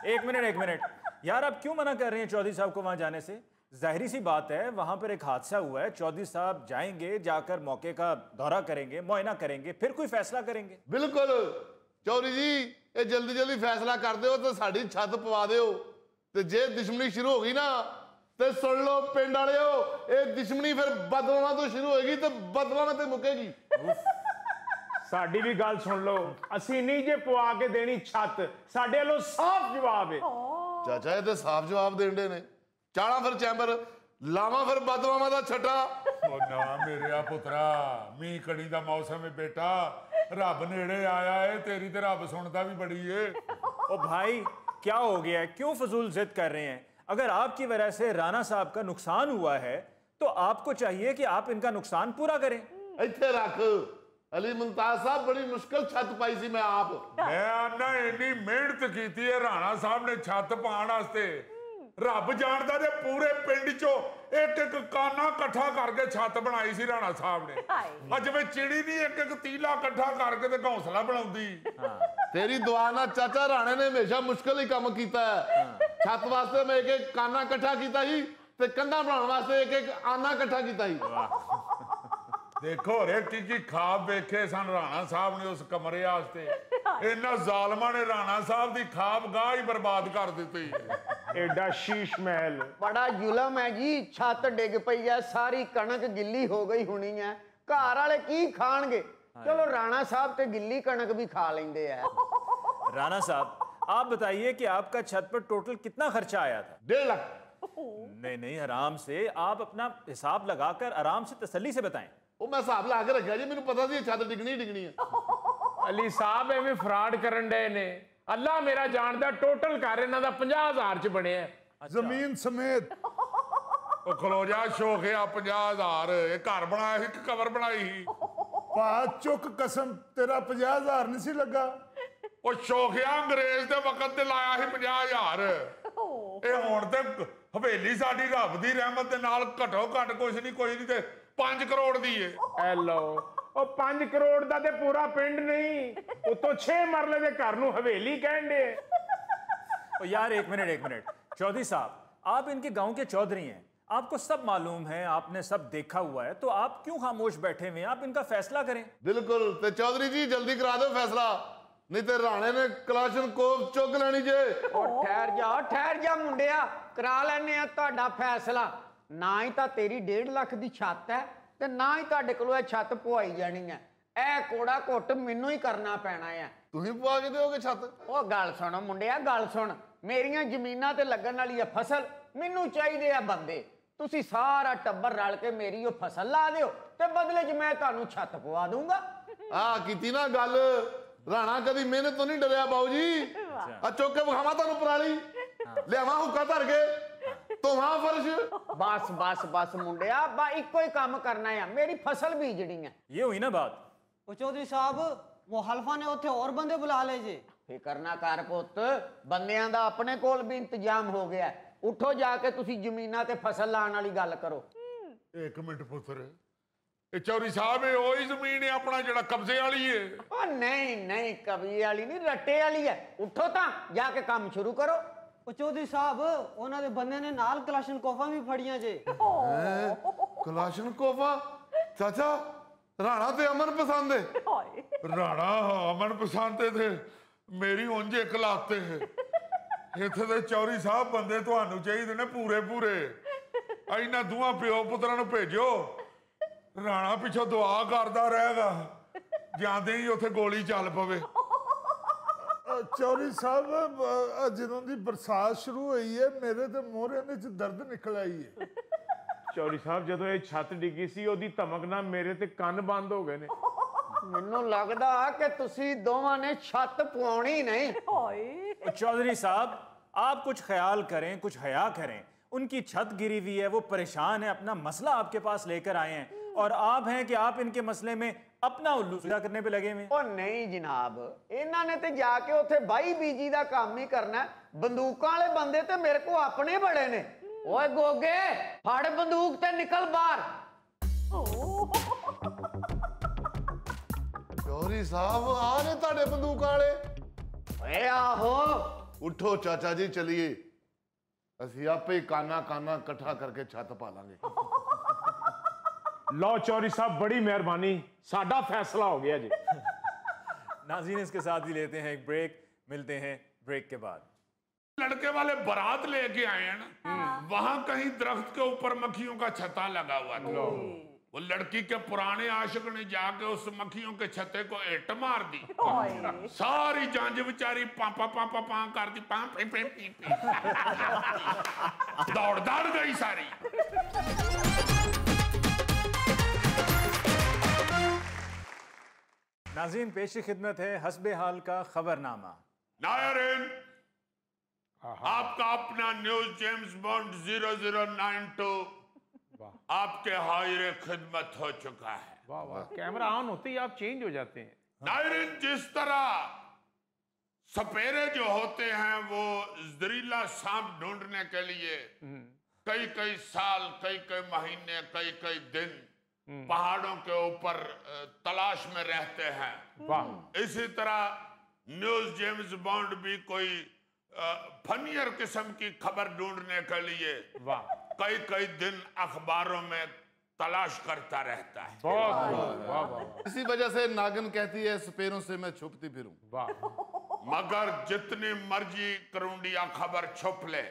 एक मिनट यार, आप क्यों मना कर रहे हैं चौधरी साहब को वहां जाने से? जाहिर सी बात है, वहां पर एक हादसा हुआ है, चौधरी साहब जाएंगे, जाकर मौके का दौरा करेंगे, मुआयना करेंगे, फिर कोई फैसला करेंगे। बिल्कुल चौधरी जी, ये जल्दी जल्दी फैसला कर दिओ ते साडी छत पवा दिओ, ते जे दुश्मनी शुरू हो गई ना ते सुन लो पिंड वालिओ, ये दुश्मनी फिर बदलाना तो शुरू होएगी ते बदलाना ते मुकेगी। साडी भी गल सुन लो, असी नहीं जे पवा के देनी छत, साडे वालों साफ जवाब है। चाचा ये तो साफ जवाब देंदे ने, चाड़ा फिर चैंबर, लावा फिर बदलावा दा छटा। ओ ना मेरे पुत्रा, मींह कड़ी दा मौसम है बेटा, रब नेड़े आया है, तेरी ते रब सुनता भी बड़ी है। ओ भाई क्या हो गया है, क्यों फजूल जिद कर रहे हैं? अगर आपकी वजह से राणा साहब का नुकसान हुआ है तो आपको चाहिए कि आप इनका नुकसान पूरा करें। इत्थे रख अली मुमताज साहब, बड़ी मुश्किल छत पाई सी मैं आप। मैं आना इन्नी मेहनत की है राणा साहब ने छत पाने वास्ते, रब जानदा जे पूरे पिंड चो एक एक काना इकट्ठा करके छत बनाई सी राणा साहब ने। अज में चिड़ी नहीं एक एक तीला इकट्ठा करके ते घोंसला बनाउंदी। तेरी दुआ ना चाचा, राणे ने हमेशा मुश्किल ही काम कीता है। छत वास्ते मैं एक एक काना इकट्ठा कीता ही ते कंधा बनाने वास्ते एक एक आना इकट्ठा कीता ही। देखो रे की खाब वेखे सन राणा साहब ने उस कमरे वास्ते, इन्हां जालमां ने राणा साहब दी खाब गाह ही बर्बाद कर दी है। एडा शीश महल, बड़ा जुलम है जी, छत डिग पई है, सारी कणक गिल्ली हो गई होनी है, घर वाले की खाणगे? चलो राणा साहब ते गिल्ली कणक भी खा लेंदे है। राणा साहब आप बताइए कि आपका छत पर टोटल कितना खर्चा आया था? 1.5 लाख। नहीं आराम से, आप अपना हिसाब लगाकर आराम से तसल्ली से बताएं। वो मैं हिसाब ला के रखा जी, मैनू पता सी छत डिगनी डिगनी है। अली साहब एवें फ्रॉड करन डे ने, अल्लाह मेरा जानदा टोटल घर इन्हां दा 50,000 च बनिया। जमीन समेत। ओ खलो जा शोखिया 50,000, ये घर बनाया ही कि कवर बनाई ही? पा चुक कसम, तेरा 50,000 नहीं सी लगा? ओ शोखिया अंग्रेज दे वक्त ते लाया ही 50,000। ਇਹ ਹੁਣ ਤੇ ਹਵੇਲੀ ਸਾਡੀ ਰੱਬ ਦੀ ਰਹਿਮਤ ਦੇ ਨਾਲ ਘਟੋ ਘਟ ਕੁਛ ਨਹੀਂ ਕੋਈ ਨਹੀਂ ਤੇ 5 ਕਰੋੜ ਦੀ ਏ। ਐ ਲਓ, ਉਹ 5 ਕਰੋੜ ਦਾ ਤੇ ਪੂਰਾ ਪਿੰਡ ਨਹੀਂ, ਉਤੋਂ 6 ਮਰਲੇ ਦੇ ਘਰ ਨੂੰ ਹਵੇਲੀ ਕਹਿੰਦੇ। ओ यार एक मिनट चौधरी साहब आप इनके गांव के चौधरी हैं, आपको सब मालूम है, आपने सब देखा हुआ है, तो आप क्यों खामोश बैठे हुए हैं? आप इनका फैसला करें। बिल्कुल, ते चौधरी जी जल्दी करा दो फैसला, नहीं तो राणे ने कलाशनकोव चुक लेनी जे। ਉਹ ਠਹਿਰ ਜਾ ਮੁੰਡਿਆ, ਕਰਾ ਲੈਨੇ ਆ ਤੁਹਾਡਾ ਫੈਸਲਾ। ਨਾ ਹੀ ਤਾਂ ਤੇਰੀ 1.5 ਲੱਖ ਦੀ ਛੱਤ ਹੈ ਤੇ ਨਾ ਹੀ ਤੁਹਾਡੇ ਕੋਲੋਂ ਇਹ ਛੱਤ ਪਵਾਈ ਜਾਣੀ ਹੈ। ਇਹ ਕੋੜਾ ਘੁੱਟ ਮੈਨੂੰ ਹੀ ਕਰਨਾ ਪੈਣਾ ਹੈ। ਤੁਸੀਂ ਪਵਾ ਕੇ ਦਿਓਗੇ ਛੱਤ? ਉਹ ਗੱਲ ਸੁਣ ਮੁੰਡਿਆ, ਗੱਲ ਸੁਣ, ਮੇਰੀਆਂ ਜ਼ਮੀਨਾਂ ਤੇ ਲੱਗਣ ਵਾਲੀ ਹੈ ਫਸਲ, ਮੈਨੂੰ ਚਾਹੀਦੇ ਆ ਬੰਦੇ। ਤੁਸੀਂ ਸਾਰਾ ਟੱਬਰ ਰਲ ਕੇ ਮੇਰੀ ਉਹ ਫਸਲ ਲਾ ਦਿਓ ਤੇ ਬਦਲੇ 'ਚ ਮੈਂ ਤੁਹਾਨੂੰ ਛੱਤ ਪਵਾ ਦੂੰਗਾ। ਆ ਕੀਤੀ ਨਾ ਗੱਲ, ਰਾਣਾ ਕਦੀ ਮਿਹਨਤ ਤੋਂ ਨਹੀਂ ਡਰਿਆ ਬਾਊ ਜੀ। ਆ ਚੁੱਕ ਕੇ ਵਿਖਾਵਾਂ ਤੁਹਾਨੂੰ ਪਰਾਲੀ, ਲਿਆਵਾਂ ਹੁੱਕਾ ਧਰ ਕੇ ਧੋਵਾਂ ਫਰਸ਼। ਬਸ ਮੁੰਡਿਆ, ਬਾ ਇੱਕੋ ਹੀ ਕੰਮ ਕਰਨਾ ਹੈ, ਮੇਰੀ ਫਸਲ ਬੀਜਣੀ ਹੈ। ये हुई ना बात। चौधरी साहब वो हल्फा ने उत्थे और बंदे बुला ले जे। ਫਿਕਰ ਨਾ ਕਰ ਪੁੱਤ, ਬੰਦਿਆਂ ਦਾ ਆਪਣੇ ਕੋਲ ਵੀ ਇੰਤਜ਼ਾਮ ਹੋ ਗਿਆ। ਉੱਠੋ ਜਾ ਕੇ ਤੁਸੀਂ ਜ਼ਮੀਨਾਂ ਤੇ ਫਸਲ ਲਾਉਣ ਵਾਲੀ ਗੱਲ ਕਰੋ। ਇੱਕ ਮਿੰਟ ਪੁੱਤਰ, ਇਹ ਚੌਧਰੀ ਸਾਹਿਬ ਇਹ ਉਹੀ ਜ਼ਮੀਨ ਹੈ ਆਪਣਾ ਜਿਹੜਾ ਕਬਜ਼ੇ ਵਾਲੀ ਹੈ? ਉਹ ਨਹੀਂ ਕਬਜ਼ੇ ਵਾਲੀ ਨਹੀਂ, ਰੱਟੇ ਵਾਲੀ ਹੈ। ਉੱਠੋ ਤਾਂ ਜਾ ਕੇ ਕੰਮ ਸ਼ੁਰੂ ਕਰੋ। ਉਹ ਚੌਧਰੀ ਸਾਹਿਬ ਉਹਨਾਂ ਦੇ ਬੰਦੇ ਨੇ ਨਾਲ ਕਲਾਸ਼ਨਕੋਫਾਂ ਵੀ ਫੜੀਆਂ ਜੇ। ਕਲਾਸ਼ਨਕੋਫਾ? ਚਾਚਾ ਰਾਣਾ ਤੇ ਅਮਨ ਪਸੰਦ ਹੈ। ਰਾਣਾ ਅਮਨ ਪਸੰਦ ਤੇ ਮੇਰੀ ਉਂਝ ਇੱਕ ਲੱਤ ਹੈ। ਇੱਥੇ ਦੇ ਚੌਧਰੀ ਸਾਹਿਬ ਬੰਦੇ ਤੁਹਾਨੂੰ ਚਾਹੀਦੇ ਨੇ ਪੂਰੇ। ਇਹਨਾਂ ਦੋਹਾਂ ਪਿਓ ਪੁੱਤਰਾਂ ਨੂੰ ਭੇਜੋ, ਰਾਣਾ ਪਿੱਛੋਂ ਦੁਆ ਕਰਦਾ ਰਹੇਗਾ, ਜਾਂਦੇ ਹੀ ਉੱਥੇ ਗੋਲੀ ਚੱਲ ਪਵੇ। ਚੌਧਰੀ ਸਾਹਿਬ ਜਦੋਂ ਦੀ ਬਰਸਾਤ ਸ਼ੁਰੂ ਹੋਈ ਹੈ ਮੇਰੇ ਤੇ ਮੋਹਰੇ ਦੇ ਚ ਦਰਦ ਨਿਕਲ ਆਈ ਹੈ। ਚੌਧਰੀ ਸਾਹਿਬ ਜਦੋਂ ਇਹ ਛੱਤ ਡਿੱਗੀ ਸੀ ਉਹਦੀ ਧਮਕ ਨਾਲ ਮੇਰੇ ਤੇ ਕੰਨ ਬੰਦ ਹੋ ਗਏ ਨੇ। ਮੈਨੂੰ ਲੱਗਦਾ ਕਿ ਤੁਸੀਂ ਦੋਵਾਂ ਨੇ ਛੱਤ ਪਵਾਉਣੀ ਨਹੀਂ। चौधरी साहब आप कुछ ख्याल करें, कुछ हया करें। उनकी छत गिरी हुई है, वो परेशान है, अपना मसला आपके पास लेकर आए हैं और आप हैं कि आप इनके मसले में अपना उल्लू सीधा करने पे लगे हुए हैं। ਉਹ ਨਹੀਂ ਜਨਾਬ, ਇਹਨਾਂ ਨੇ ਤੇ ਜਾ ਕੇ ਉੱਥੇ ਬਾਈ ਬੀਜੀ ਦਾ ਕੰਮ ਹੀ ਕਰਨਾ। ਬੰਦੂਕਾਂ ਵਾਲੇ ਬੰਦੇ ਤੇ ਮੇਰੇ ਕੋ ਆਪਣੇ ਬੜੇ ਨੇ। ओए गोगे फाड़ बंदूक ते निकल बाहर। चौधरी साहब आ रहे ताड़े बंदूक वाले। ओए आहो उठो चाचा जी चलिए, ਅਸੀਂ ਆਪੇ ਹੀ ਕਾਨਾ ਕਾਨਾ ਇਕੱਠਾ ਕਰਕੇ ਛੱਤ ਪਾ ਲਾਂਗੇ। लो चौधरी साहब बड़ी मेहरबानी, साडा फैसला हो गया जी। नाज़रीन इसके साथ ही लेते हैं एक ब्रेक, मिलते हैं ब्रेक के बाद। लड़के वाले बारात लेके आए हैं ना, वहां कहीं दरख्त के ऊपर मक्खियों का छत्ता लगा हुआ था। वो लड़की के पुराने आशिक ने जाके उस मक्खियों के छत्ते को एट मार दी। सारी जांज बेचारी पापा पापा पां कर दी, पां पे पे पी पी दौड़ दौड़ गई सारी। नाज़रीन पेशी खिदमत है हस्बे हाल का खबरनामा। नायरीन, आपका अपना न्यूज जेम्स बॉन्ड 0092 आपके हाजिर खिदमत हो चुका है। वाह वाह, कैमरा ऑन होते ही आप चेंज हो जाते हैं। नायरीन, जिस तरह सपेरे जो होते हैं वो जहरीला सांप ढूंढने के लिए कई कई साल, कई कई महीने, कई कई दिन पहाड़ों के ऊपर तलाश में रहते हैं, वाह, इसी तरह न्यूज जेम्स बॉन्ड भी कोई फनियर किस्म की खबर ढूंढने के लिए वाह, कई कई दिन अखबारों में तलाश करता रहता है। बहुत वाह वाह इसी वजह से नागिन कहती है सपेरों से मैं छुपती फिरूं। वाह, मगर जितनी मर्जी करुंडिया खबर छुप ले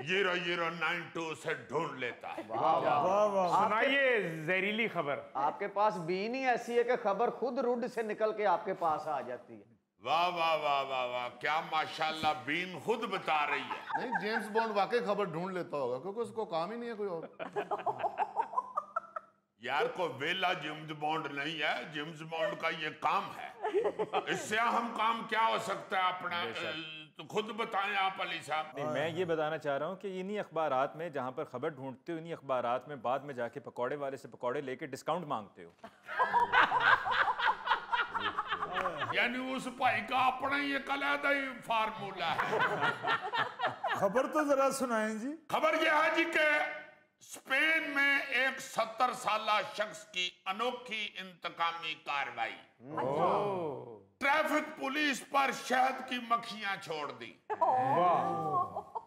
0092 से ढूंढ लेता है। सुनाइए जहरीली खबर। आपके पास बीन ही ऐसी है कि खबर खुद रुड से निकल के आपके पास आ जाती है। वाह वाह वाह वाह वाह, क्या माशाल्लाह, बीन खुद बता रही है। नहीं, जेम्स बॉन्ड वाकई खबर ढूंढ लेता होगा क्योंकि उसको काम ही नहीं है कोई और। यार को वेला जेम्स बॉन्ड नहीं है, जेम्स बॉन्ड का ये काम है। इससे हम काम क्या हो सकता है अपना, तो खुद बताएं आप अली साहब। नहीं, मैं ये बताना चाह रहा हूँ कि इन्हीं अखबारात में जहाँ पर खबर ढूंढते हो, इन्हीं अखबारात में बाद में जाके पकौड़े वाले से पकौड़े लेके डिस्काउंट मांगते हो। यानी उस भाई का अपना ही एक अलग ही फार्मूला है। खबर तो जरा सुनाएं जी। खबर यह है जी कि स्पेन में एक 70 साला शख्स की अनोखी इंतकामी कार्रवाई। ट्रैफिक पुलिस पर शहद की मक्खियां छोड़ दी।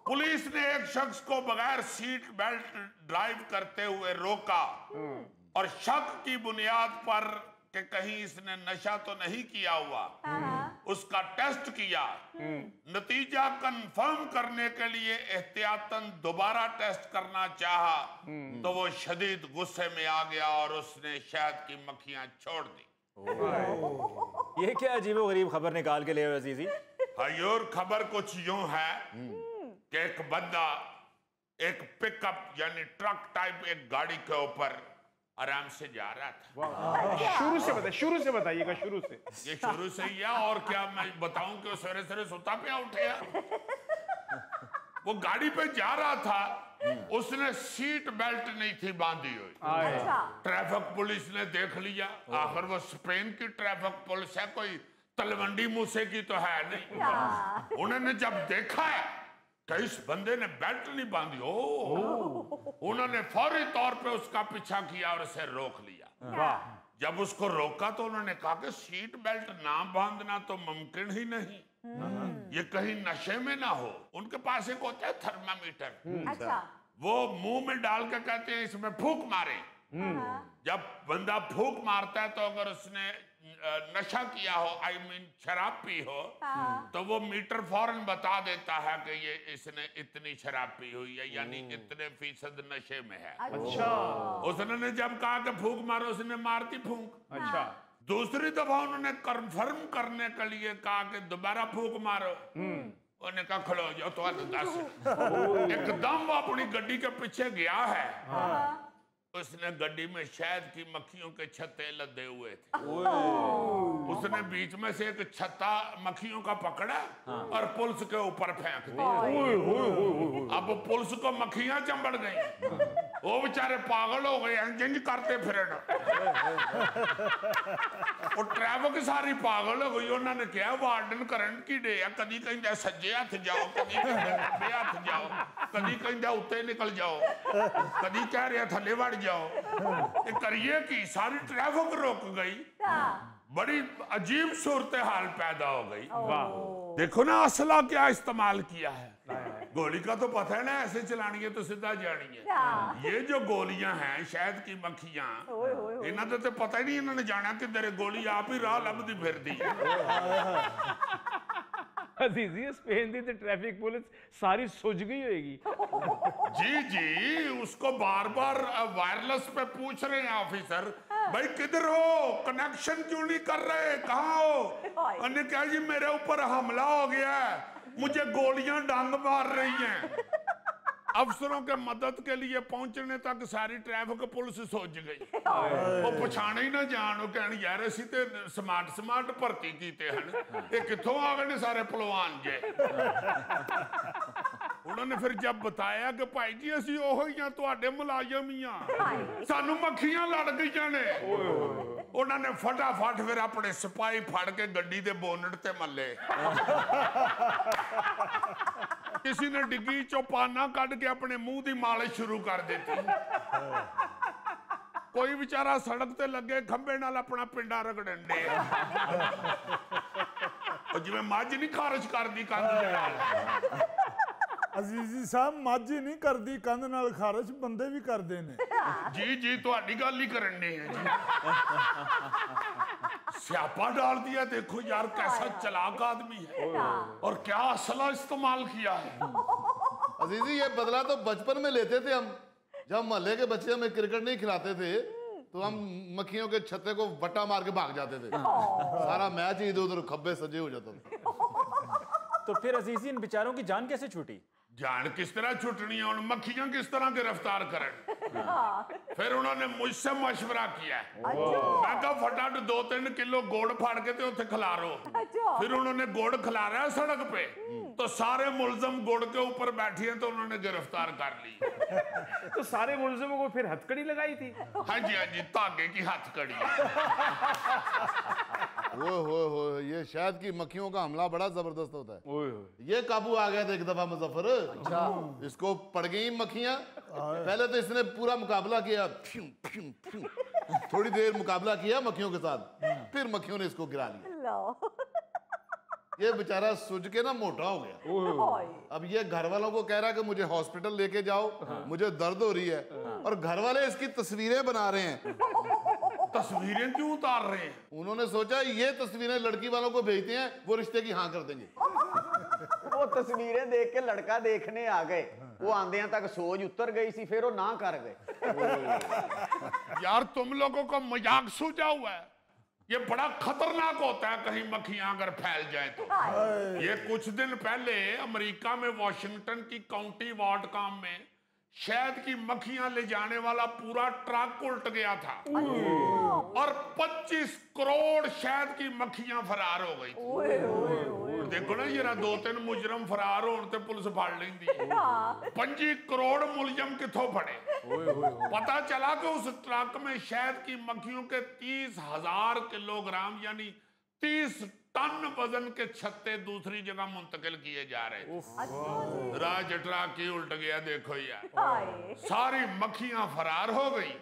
पुलिस ने एक शख्स को बगैर सीट बेल्ट ड्राइव करते हुए रोका और शक की बुनियाद पर कि कहीं इसने नशा तो नहीं किया हुआ, उसका टेस्ट किया। नतीजा कंफर्म करने के लिए एहतियातन दोबारा टेस्ट करना चाहा तो वो शदीद गुस्से में आ गया और उसने शहद की मक्खियां छोड़ दी। ये क्या अजीबो गरीब खबर निकाल के ले आए अजीजी। और खबर कुछ यूं है कि एक बंदा एक पिकअप यानी ट्रक टाइप एक गाड़ी के ऊपर आराम से जा रहा था। शुरू से बताइएगा, शुरू से। ये शुरू से ही है, और क्या मैं बताऊं कि सवेरे सवेरे सुता पे उठे। वो गाड़ी पे जा रहा था, उसने सीट बेल्ट नहीं थी बांधी हुई। ट्रैफिक पुलिस ने देख लिया। आखिर वो स्पेन की ट्रैफिक पुलिस है, कोई तलवंडी मूसे की तो है नहीं। उन्होंने जब देखा है कि इस बंदे ने बेल्ट नहीं बांधी, उन्होंने फौरी तौर पे उसका पीछा किया और उसे रोक लिया। जब उसको रोका तो उन्होंने कहा कि सीट बेल्ट ना बांधना तो मुमकिन ही नहीं, ये कहीं नशे में ना हो। उनके पास एक होता है थर्मामीटर, अच्छा, वो मुंह में डाल के कहते हैं इसमें फूंक मारे। जब बंदा फूंक मारता है तो अगर उसने नशा किया हो, आई मीन शराब पी हो, तो वो मीटर फौरन बता देता है कि ये इसने इतनी शराब पी हुई है, यानी इतने फीसद नशे में है। अच्छा, उसने जब कहा कि फूंक मारो, उसने मार दी फूंक। अच्छा, दूसरी दफा उन्होंने कंफर्म करने के लिए कहा कि दोबारा फूंक मारो। उन्होंने कहा खड़ो जाओ तो 10 एकदम वो अपनी गड्डी के पीछे गया है। उसने गड्डी में शहद की मक्खियों के छत्ते लदे हुए थे। उसने बीच में से एक छत्ता मक्खियों का पकड़ा और पुलिस के ऊपर फेंक दिया। अब पुलिस को मक्खियां चंबड़ गई, वो बेचारे पागल हो गए, इंज करते फिर। और ट्रैफिक सारी पागल हो गई। उन्होंने कहा वार्डन करंट की डे है, कभी कहीं सज्जे हाथ जाओ, कभी खब्बे हाथ जाओ। कदी कहंदा उत्ते निकल जाओ, कदी कह रहा थले वड़ जाओ। ये करिए कि सारी ट्रैफिक रुक गई, बड़ी अजीब सूरत हाल पैदा हो गई। देखो ना असला क्या इस्तेमाल किया है। गोली का तो पता है ना, ऐसे चलानी है तो सीधा जानी है। ये जो गोलियां हैं शहद की मक्खियां, इन्होंने तो पता ही नहीं, इन्होंने जाना कि तेरे गोली आप ही राह लभदी फिरदी। अजीजी स्पेन दी ट्रैफिक पुलिस सारी सुज गई होगी। जी जी, उसको बार बार वायरलेस पे पूछ रहे हैं ऑफिसर, भाई किधर हो, कनेक्शन क्यों नहीं कर रहे, कहाँ हो? उन्होंने कहा जी मेरे ऊपर हमला हो गया है, मुझे गोलियां डांग मार रही हैं। अफसरों के मदद के लिए पहुंचने तक सारी ट्रैफिक पुलिस सोच गई। वो पछाने ही ना जान, कहन यार असी ते स्मार्ट भर्ती कीते हैं, ये कित्थों आ गए ने सारे पहलवान जे। उन्होंने फिर जब बताया कि भाई जी असी ओहो ही हां, तुहाडे मुलाजम ही हां, सानू मक्खियां लड़ गईयां ने। उन्होंने फटाफट फिर अपने सिपाही फड़ के गड्डी दे बोनट ते मल्ले। किसी ने डिग्गी चो पाना कट के अपने मुंह की मालिश शुरू कर दी। कोई बेचारा सड़क ते लगे खंबे नाल अपना पिंडा रगड़न दे, जिवें मझ नहीं खारिज कर दी कंध। अजीजी साहब मझ ही नहीं करती कंध नाल खारिज, बंदे भी करते ने। जी जी, तुहाडी गल ही करन दे हैं जी। स्यापा डाल दिया, देखो यार कैसा चालाक आदमी है और क्या असला इस्तेमाल किया है। अजीजी ये बदला तो बचपन में लेते थे हम, जब मोहल्ले के बच्चे हमें क्रिकेट नहीं खिलाते थे तो हम मक्खियों के छत्ते को बट्टा मार के भाग जाते थे। सारा मैच ही इधर उधर खब्बे सजे हो जाता था। तो फिर अजीजी इन बेचारों की जान कैसे छूटी? जान किस तरह छुटनी है, उन मक्खियां किस तरह गिरफ्तार करें। फिर उन्होंने मुझसे मशवरा किया, मैं कहा फटाफट 2-3 किलो गुड़ फाड़ के उत्थे खिलारो। फिर उन्होंने गुड़ खिलारा है सड़क पे, तो सारे मुलजम गुड़ के ऊपर बैठी हैं, तो उन्होंने गिरफ्तार कर ली। तो सारे मुलजमों को फिर हथकड़ी लगाई थी? हाँ जी, धागे की हथकड़ी। हो ये शहद की मक्खियों का हमला बड़ा जबरदस्त होता है। ये काबू आ गया था एक दफा मुजफ्फर। अच्छा, इसको पड़ गई मक्खियां। पहले तो इसने पूरा मुकाबला किया, थोड़ी देर मुकाबला किया मक्खियों के साथ, फिर मक्खियों ने इसको गिरा लिया। ये बेचारा सूझ के ना मोटा हो गया। अब ये घर वालों को कह रहा है कि मुझे हॉस्पिटल लेके जाओ, मुझे दर्द हो रही है, और घर वाले इसकी तस्वीरें बना रहे हैं। तस्वीरें क्यों उतार रहे हैं? उन्होंने सोचा ये तस्वीरें लड़की वालों को भेजते हैं, वो रिश्ते की हाँ कर देंगे। वो तस्वीरें देख के लड़का देखने आ गए, वो आंदियां तक सोच उतर गई सी, फिर वो ना कर गए। यार तुम लोगों को मजाक सूझा हुआ है, ये बड़ा खतरनाक होता है कहीं मक्खियां अगर फैल जाए तो। ये कुछ दिन पहले अमेरिका में वाशिंगटन की काउंटी वार्डकॉम में शहद की मक्खियां ले जाने वाला पूरा ट्रक उल्ट गया था और 25 करोड़ शहद की मक्खियां फरार हो गई थी। देखो ना जरा 2-3 मुजरम फरार हो ते पुलिस फड़ लेंदी। 25 करोड़ मुलजम किथों फड़े? पता चला कि उस ट्रक में शहद की मक्खियों के 30,000 किलोग्राम यानी 30 टन वजन के छत्ते दूसरी जगह मुंतकिल किए जा रहे थे। राज ट्रक ही उल्ट गया, देखो यार, सारी मक्खियां फरार हो गई।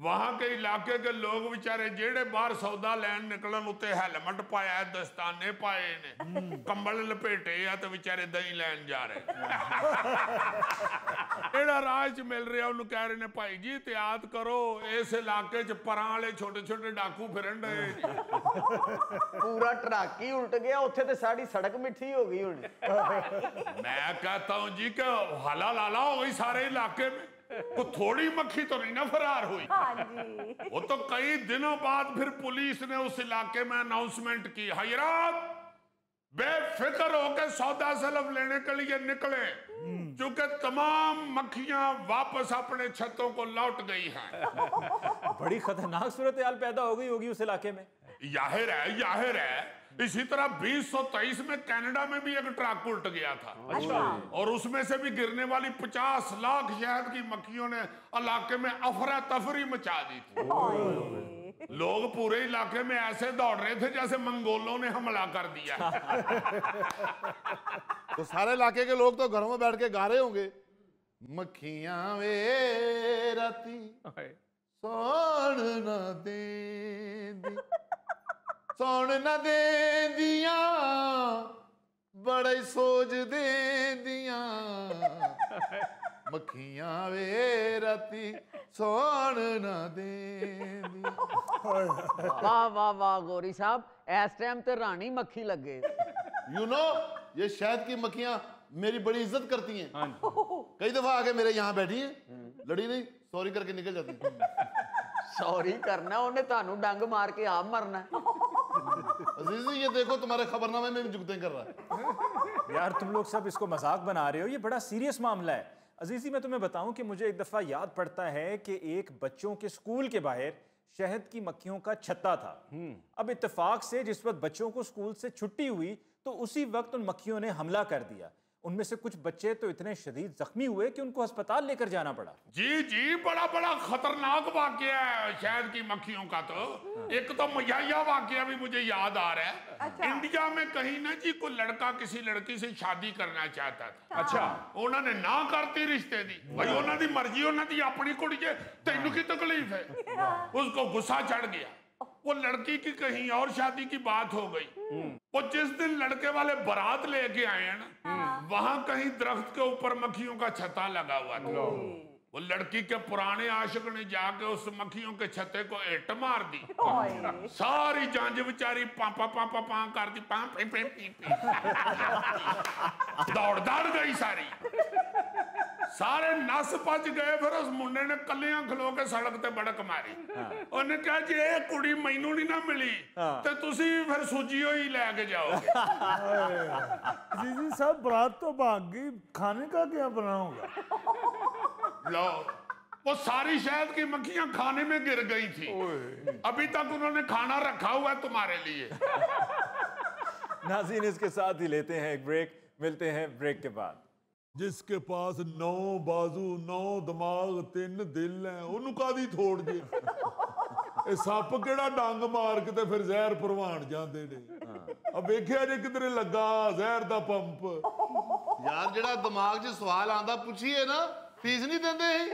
वहां के इलाके के लोग बेचारे जेड़े बाहर सौदा लैन निकलन उत्ते हेलमेट पाया, दस्ताने पाए ने, कंबल लपेटे या तो बेचारे दही लैन जा रहे। जेड़ा राज मिल रहा उन्होंने कह रहे ने भाई जी एहतियात करो, इस इलाके च परां वाले छोटे-छोटे डाकू फिरन रहे। पूरा ट्रक ही उल्ट गया, उत्थे ते साड़ी सड़क मिठी हो गई हुण। मैं कहता हूं जी कि हाला लाला हो गई सारे इलाके में, तो थोड़ी मक्खी तो नहीं ना फरार हुई। वो तो कई दिनों बाद फिर पुलिस ने उस इलाके में अनाउंसमेंट की, हजरात बेफिक्र होकर सौदा सलफ लेने के लिए निकले, क्योंकि तमाम मक्खियां वापस अपने छतों को लौट गई हैं। बड़ी खतरनाक सूरत हाल पैदा हो गई होगी उस इलाके में। जाहिर है। इसी तरह 2023 में कनाडा में भी एक ट्रक उल्ट गया था। अच्छा। और उसमें से भी गिरने वाली 50 लाख शहद की मक्खियों ने इलाके में अफरा तफरी मचा दी थी। लोग पूरे इलाके में ऐसे दौड़ रहे थे जैसे मंगोलों ने हमला कर दिया। तो सारे इलाके के लोग तो घरों में बैठ के गा रहे होंगे मक्खियां वे राती ਹਾਏ सौण ना देंदी सौण ना देंदियां बड़ा ही सोच देंदियां मक्खियां वे राती सौण ना देंदी वाह वाह वाह गौरी साहब, इस टाइम ते रानी मक्खी लगे। यू नो ये शहद की मक्खियां मेरी बड़ी इज्जत करती हैं। कई दफा आके मेरे यहाँ बैठी हैं, लड़ी नहीं, सॉरी करके निकल जाती हैं। सॉरी करना, उन्हें तानू डंग मार के आप मरना। अजीजी ये देखो तुम्हारे खबरनामे में भी जुगतें कर रहा है। यार तुम लोग सब इसको मजाक बना रहे हो, ये बड़ा सीरियस मामला है। अजीजी मैं तुम्हें बताऊं कि मुझे एक दफ़ा याद पड़ता है कि एक बच्चों के स्कूल के बाहर शहद की मक्खियों का छत्ता था। अब इत्तेफाक से जिस वक्त बच्चों को स्कूल से छुट्टी हुई तो उसी वक्त उन मक्खियों ने हमला कर दिया। उनमें से कुछ बच्चे तो इतने शदीद जख्मी हुए कि उनको अस्पताल लेकर जाना पड़ा। जी जी, बड़ा बड़ा खतरनाक वाकया है शहद की मक्खियों का। तो एक तो मजाया वाकया भी मुझे याद आ रहा है। अच्छा। इंडिया में कहीं ना जी कोई लड़का किसी लड़की से शादी करना चाहता था। अच्छा, उन्होंने ना करती रिश्ते दी। भाई उन्होंने मर्जी, उन्होंने अपनी कुड़ी के तेनू की तकलीफ है। उसको गुस्सा चढ़ गया, वो लड़की की कहीं और शादी की बात हो गई। वो जिस दिन लड़के वाले बारात लेके आए हैं ना, वहां कहीं दरख्त के ऊपर मक्खियों का छत्ता लगा हुआ था। वो लड़की के पुराने आशिक ने जाके उस मक्खियों के छत्ते को इट मार दी। सारी जांज बेचारी पापा पापा पां कर दी, पां पे पे पी पी दौड़ दौड़ गई सारी। सारे नस भज गए। फिर उस मुंडे ने कलियां खलो के सड़क ते बड़क मारी। उन्हें कहा जी ये कुड़ी मैनू नहीं ना मिली तो तुसी फिर सूजी ही लेके जाओगे। जीजी साहब बारात तो भाग गई, खाने का क्या बनाऊंगा? लो, वो सारी शहद की मक्खियां खाने में गिर गई थी। अभी तक उन्होंने खाना रखा हुआ है तुम्हारे लिए। नाज़रीन इसके साथ ही लेते हैं एक ब्रेक, मिलते हैं ब्रेक के बाद। जिसके पास 9 बाजू 9 दिमाग 3 दिल है ਉਹਨੂੰ ਕਾਦੀ ਥੋੜ ਜੇ ਇਹ ਸੱਪ ਕਿਹੜਾ ਡੰਗ ਮਾਰ ਕੇ ਤੇ ਫਿਰ ਜ਼ਹਿਰ ਭਰਵਾਣ ਜਾਂਦੇ ਨੇ। ਆ ਵੇਖਿਆ ਜੇ ਕਿਧਰੇ ਲੱਗਾ ਜ਼ਹਿਰ ਦਾ ਪੰਪ। यार जेड़ा दिमाग 'ਚ सवाल आंदा पुछिए ना, फीस नहीं देंदे ही।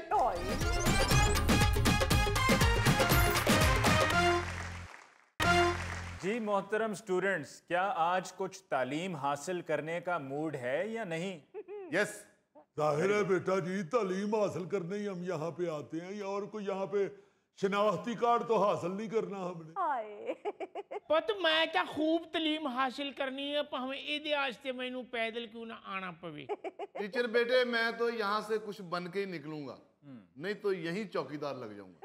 जी मोहतरम स्टूडेंट्स, क्या आज कुछ तालीम हासिल करने का मूड है या नहीं? यस जाहिर है बेटा जी, तालीम हासिल करने ही हम यहाँ पे आते हैं, या और कोई यहाँ पे शनाख्ती कार्ड तो हासिल नहीं करना हमने। पुत मैं क्या खूब तलीम हासिल करनी है, भावें इहदे आस्ते मैनू पैदल क्यों ना आना पवे। टीचर बेटे मैं तो यहाँ से कुछ बन के ही निकलूंगा, नहीं तो यही चौकीदार लग जाऊंगा।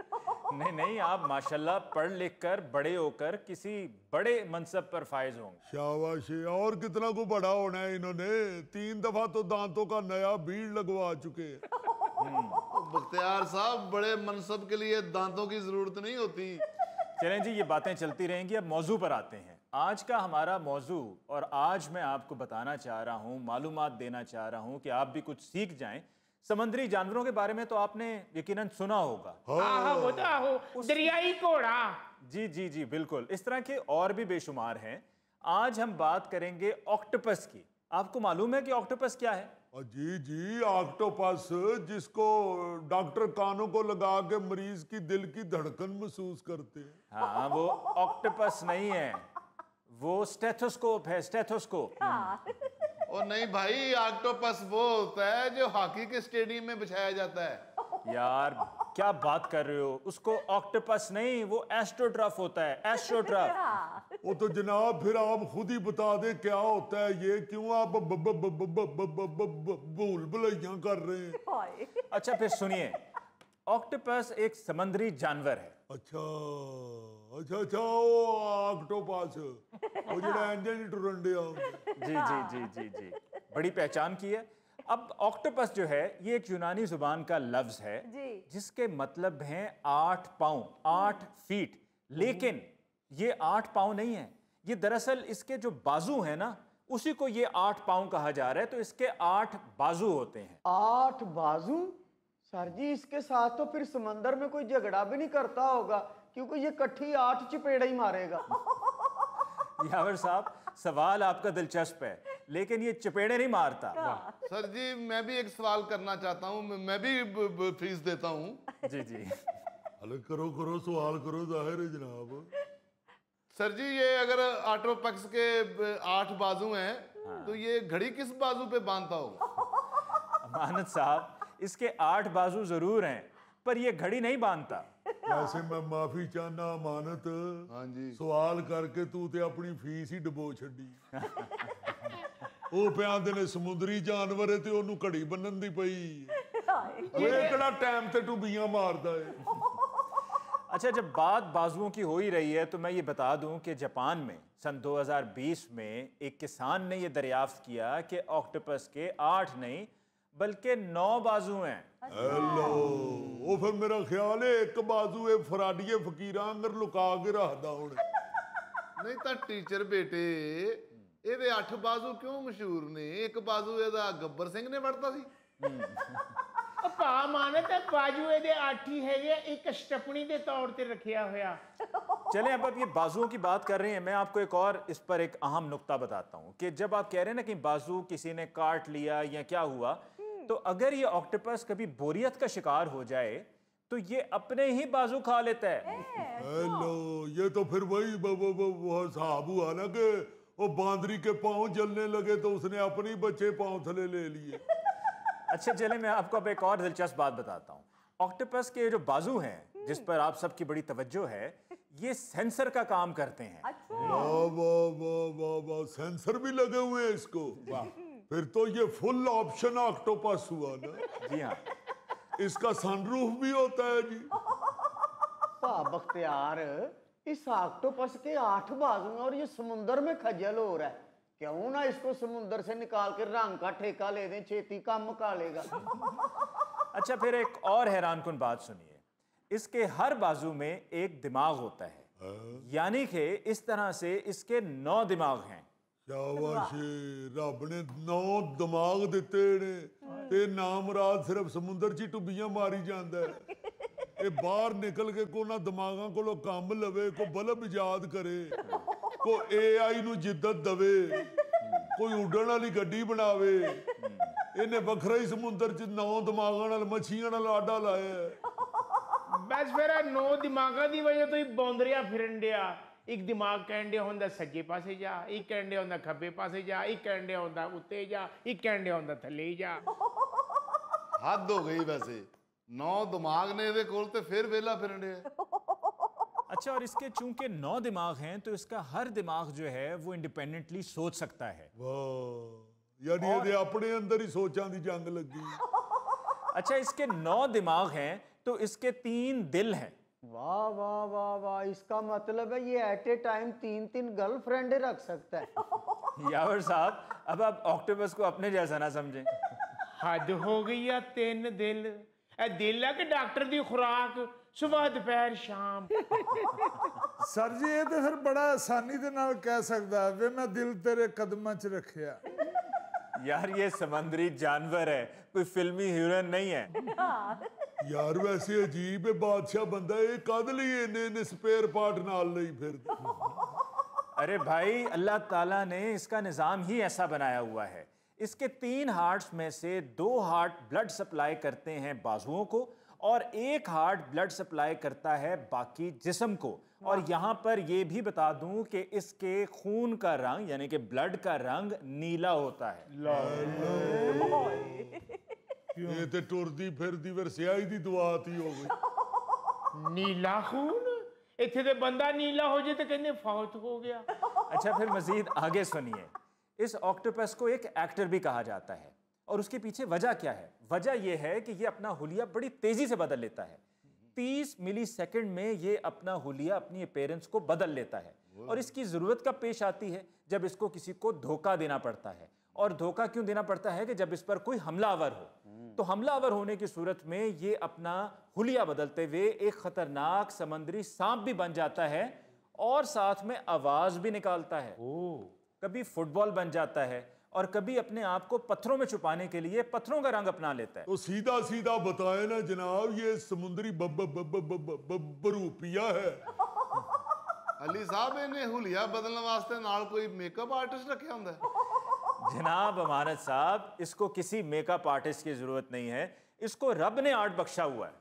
नहीं नहीं, आप माशाल्लाह पढ़ लिख कर बड़े होकर किसी बड़े मनसब पर फायज होंगे। शाबाश है। और कितना को बड़ा होना है इन्होंने, 3 दफा तो दांतों का नया बीड़ लगवा चुके हैं। बख्तियार साहब, बड़े मनसब के लिए दांतों की जरूरत नहीं होती। चलें जी, ये बातें चलती रहेंगी। अब मौजू पर आते हैं। आज का हमारा मौजू, और आज मैं आपको बताना चाह रहा हूँ, मालूमात देना चाह रहा हूँ कि आप भी कुछ सीख जाएं। समंदरी जानवरों के बारे में तो आपने यकीनन सुना होगा। आहो वो तो आहो, दरियाई घोड़ा। जी जी जी बिल्कुल, इस तरह के और भी बेशुमार हैं। आज हम बात करेंगे ऑक्टोपस की। आपको मालूम है कि ऑक्टोपस क्या है? जी जी, ऑक्टोपस, जिसको डॉक्टर कानों को लगा के मरीज की दिल की धड़कन महसूस करते हैं। हाँ, वो ऑक्टोपस नहीं है, वो स्टेथोस्कोप है, स्टेथोस्कोप। और नहीं भाई, ऑक्टोपस वो होता है जो हॉकी के स्टेडियम में बिछाया जाता है। यार क्या बात कर रहे हो, उसको ऑक्टोपस नहीं, वो एस्ट्रोट्रफ होता है, एस्ट्रोट्रफ। वो तो जनाब फिर आप खुद ही बता दें क्या होता है ये, क्यों आप भूल भुलैया कर रहे हैं? अच्छा फिर सुनिए, ऑक्टोपस एक समुद्री जानवर है। अच्छा अच्छा अच्छा, वो ऑक्टोपस, वो जेड़ा इंजन टुरन दिया। जी जी जी जी जी, बड़ी पहचान की है। अब ऑक्टोपस जो है ये एक यूनानी जुबान का लफ्ज है जिसके मतलब हैं 8 पाँव, 8 फीट। लेकिन ये 8 पाँव नहीं है, ये दरअसल इसके जो बाजू है ना, उसी को ये 8 पाँव कहा जा रहा है। तो इसके 8 बाजू होते हैं। 8 बाजू? सर जी इसके साथ तो फिर समंदर में कोई झगड़ा भी नहीं करता होगा, क्योंकि ये कट्ठी 8 चपेड़ा ही मारेगा। यावर साहब, सवाल आपका दिलचस्प है, लेकिन ये चपेड़े नहीं मारता। सर जी मैं भी एक सवाल करना चाहता हूँ, मैं भी फीस देता हूँ। जी जी। अरे करो करो सवाल करो, जाहिर है जनाब। सर जी ये अगर ऑटोपैक्स के 8 बाजू हैं तो ये घड़ी किस बाजू पे बांधता होगा? अमानत साहब, इसके 8 बाजू जरूर हैं, पर ये घड़ी नहीं बांधता। वैसे मैं माफी चाहना अमानत, हाँ जी। सवाल करके तू ते अपनी फीस ही डबो छड़ी। ਉਹ ਪਿਆਂਦੇ ਨੇ ਸਮੁੰਦਰੀ ਜਾਨਵਰ ਹੈ ਤੇ ਉਹਨੂੰ ਘੜੀ ਬੰਨਣ ਦੀ ਪਈ। ਇਹ ਕਿਹੜਾ ਟਾਈਮ ਤੇ ਟੁੱਬੀਆਂ ਮਾਰਦਾ ਹੈ। अच्छा, जब बात बाजुओं की हो ही रही है तो मैं ये बता दूं कि जापान में सन 2020 में एक किसान ने ये दरियाफ्त किया कि ऑक्टोपस के 8 नहीं बल्कि 9 बाजू हैं। हेलो, ਉਹ ਫਿਰ ਮੇਰਾ ਖਿਆਲ ਹੈ ਇੱਕ ਬਾਜ਼ੂ ਇਹ ਫਰਾਡੀਏ ਫਕੀਰਾਂ ਅੰਦਰ ਲੁਕਾ ਕੇ ਰੱਖਦਾ ਹੁਣ। ਨਹੀਂ ਤਾਂ ਟੀਚਰ ਬੇਟੇ ਇਹਦੇ 8 ਬਾਜ਼ੂ ਕਿਉਂ ਮਸ਼ਹੂਰ ਨੇ? ਇੱਕ ਬਾਜ਼ੂ ਇਹਦਾ ਗੱਬਰ ਸਿੰਘ ਨੇ ਵੜਤਾ ਸੀ। ਭਾ ਮਾਨਤ ਬਾਜੂ ਇਹਦੇ 8 ਹੀ ਹੈਗੇ, ਇੱਕ ਸਟਪਣੀ ਦੇ ਤੌਰ ਤੇ ਰੱਖਿਆ ਹੋਇਆ। चलें, अब ये बाजुओं की बात कर रहे हैं, मैं आपको एक और इस पर एक अहम नुक्ता बताता हूँ कि जब आप कह रहे हैं ना कि बाजू किसी ने काट लिया या क्या हुआ, तो अगर ये ऑक्टोपस कभी बोरियत का शिकार हो जाए तो ये अपने ही बाजू खा लेता है। हेलो, ये तो फिर वही वो हिसाब हुआ ना कि वो बांदरी के पाँव जलने लगे तो उसने अपने बच्चे पाँव थले ले लिए। अच्छा चले, मैं आपको अब एक और दिलचस्प बात बताता हूँ। ऑक्टोपस के जो बाजू हैं जिस पर आप सबकी बड़ी तवज्जो है, ये सेंसर का काम करते हैं। वाह वाह वाह वाह वाह, सेंसर भी लगे हुए हैं इसको। फिर तो ये फुल ऑप्शन ऑक्टोपस हुआ ना। जी हाँ। इसका सनरूफ भी होता है जी। भा बख्तियार, इस ऑक्टोपस के 8 बाजू हैं और ये समुंदर में खजल हो रहा है, क्यों ना इसको समुंदर से निकाल के रंग का ठेका ले दें, छेती काम मुका लेगा। अच्छा, फिर एक और हैरानकुन बात सुनिए। इसके हर बाजू में एक दिमाग होता है, यानी कि इस तरह से इसके 9 दिमाग हैं। शाबाशी, रब ने 9 दिमाग दिते ने ते नाम रात सिर्फ समुंदर च टुबियां मारी जांदा है। ये बाहर निकल के को ना दिमागां कोलों काम लवे, को बल्ब इजाद करे, को AI नू जिद्दत दवे, कोई उड़न वाली गड्डी बनावे। इन्हें वखरा ही समुंदर च 9 दिमागां नाल मच्छियां नाल आडा लाया है। बस फिर 9 दिमागां ਦੀ ਵਜ੍ਹਾ ਤੋਂ ਹੀ ਬੌਂਦਰਿਆ ਫਿਰਨ ਡਿਆ। ਇੱਕ ਦਿਮਾਗ ਕਹਿਣ ਡਿਆ ਹੁੰਦਾ ਸੱਜੇ ਪਾਸੇ ਜਾ, ਇੱਕ ਕਹਿਣ ਡਿਆ ਹੁੰਦਾ ਖੱਬੇ ਪਾਸੇ ਜਾ, ਇੱਕ ਕਹਿਣ ਡਿਆ ਹੁੰਦਾ ਉੱਤੇ ਜਾ, ਇੱਕ ਕਹਿਣ ਡਿਆ ਹੁੰਦਾ ਥੱਲੇ ਜਾ। ਹੱਦ ਹੋ ਗਈ ਵੈਸੇ। 9 ਦਿਮਾਗ ਨੇ ਇਹਦੇ ਕੋਲ ਤੇ ਫਿਰ ਵੇਲਾ ਫਿਰਨ ਡਿਆ। अच्छा, और इसके चूंकि 9 दिमाग हैं तो इसका हर दिमाग जो है वो इंडिपेंडेंटली सोच सकता है। वाह, यानी ये अपने अंदर ही सोचां दी जंग लगी। अच्छा, इसके 9 दिमाग हैं तो इसके 3 दिल हैं। वाह वाह वाह वाह, इसका मतलब है ये एट ए टाइम 3-3 गर्लफ्रेंड रख सकता है। यावर साहब, अब आप ऑक्टोपस को अपने जैसा ना समझें। हद हो गई है 3 दिल। ए दिल है कि डॉक्टर दी खुराक सुबह दोपहर शाम। सर जी ये तो फिर बड़ा आसानी दे नाल कह सकदा है वे मैं दिल तेरे कदमां च रखिया। यार ये समंदरी जानवर है, कोई फिल्मी हीरोइन नहीं है। यार वैसे अजीब है, बादशाह बंदा ये कद लिए इन्ने स्पेयर पार्ट नाल नहीं फिर। अरे भाई, अल्लाह ताला ने इसका निज़ाम ही ऐसा बनाया हुआ है। इसके 3 हार्ट्स में से 2 हार्ट ब्लड सप्लाई करते हैं बाजुओं को और 1 हार्ट ब्लड सप्लाई करता है बाकी जिस्म को। और यहाँ पर ये भी बता दूं कि इसके खून का रंग यानी कि ब्लड का रंग नीला होता है। ये ते टुरदी फिरदी फिर स्याही दी दुआत ही हो गई। नीला खून इत्थे ते बंदा नीला हो जाए तो कहते फौत हो गया। अच्छा, फिर मजीद आगे सुनिए। इस ऑक्टोपस को एक एक्टर भी कहा जाता है और उसके पीछे वजह क्या है? वजह यह है कि ये अपना हुलिया बड़ी तेजी से बदल लेता है। 30 मिलीसेकंड में ये अपना हुलिया अपनी अपीयरेंस को बदल लेता है। और इसकी ज़रूरत कब पेश आती है? जब इसको किसी को धोखा देना पड़ता है। और धोखा क्यों देना पड़ता है? कि जब इस पर कोई हमलावर हो, तो हमलावर होने की सूरत में ये अपना हुलिया बदलते हुए एक खतरनाक समंदरी सांप भी बन जाता है और साथ में आवाज भी निकालता है। कभी फुटबॉल बन जाता है और कभी अपने आप को पत्थरों में छुपाने के लिए पत्थरों का रंग अपना लेता है। तो सीधा सीधा बताए ना जनाब, ये समुद्री बरूपिया है। अली साहब इन्हें हुलिया बदलने वास्ते नाल कोई मेकअप आर्टिस्ट रखा हुंदा है? जनाब अमानत साहब, इसको किसी मेकअप आर्टिस्ट की जरूरत नहीं है, इसको रब ने आर्ट बख्शा हुआ है।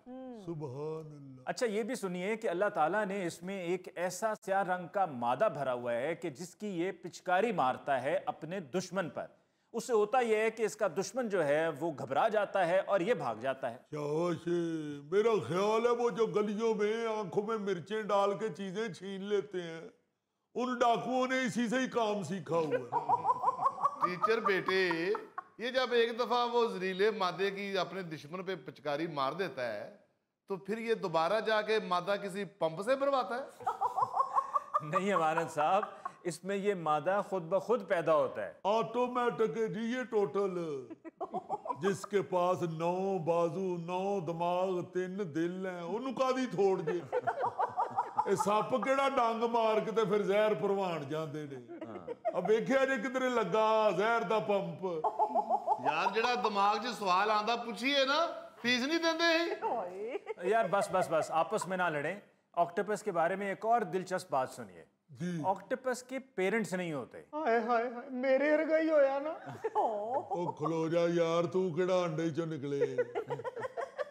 सुभान अल्लाह। अच्छा, ये भी सुनिए कि अल्लाह ताला ने इसमें एक ऐसा स्याह रंग का मादा भरा हुआ है कि जिसकी ये पिचकारी मारता है अपने दुश्मन पर। उससे होता यह है कि इसका दुश्मन जो है वो घबरा जाता है और ये भाग जाता है। शाबाश, मेरा ख्याल है वो जो गलियों में आंखों में मिर्चें डाल के चीजें छीन लेते हैं, उन डाकुओं ने इसी से ही काम सीखा हुआ है। टीचर बेटे, ये जब एक दफा वो जहरीले मादे की अपने दुश्मन पे पिचकारी मार देता है तो फिर ये दोबारा जाके मादा किसी पंप से भरवाता है? नहीं अमानत साहब, इसमें ये मादा खुद ब खुद पैदा होता है। ऑटोमेटिक है जी ये टोटल। जिसके पास 9 बाजू 9 दिमाग 3 दिल है उन्होंने कादी थोड़ जे। ਇਹ ਸੱਪ ਕਿਹੜਾ ਡੰਗ ਮਾਰ ਕੇ ਤੇ ਫਿਰ ਜ਼ਹਿਰ ਭਰਵਾਣ ਜਾਂਦੇ ਨੇ। ਆ ਵੇਖਿਆ ਜੇ ਕਿਧਰੇ ਲੱਗਾ ਜ਼ਹਿਰ ਦਾ ਪੰਪ। यार ਜਿਹੜਾ ਦਿਮਾਗ 'ਚ ਸਵਾਲ ਆਂਦਾ ਪੁੱਛੀਏ ਨਾ, फीस नहीं देते। यार बस बस बस, आपस में ना लड़ें। ऑक्टोपस के बारे में एक और दिलचस्प बात सुनिए। ऑक्टोपस के पेरेंट्स नहीं होते। ਹਾਏ ਹਾਏ ਹਾਏ, ਮੇਰੇ ਵਰਗਾ ਹੀ ਹੋਇਆ ਨਾ। ओ खलो जा यार, तू केड़ा अंडे चो निकले।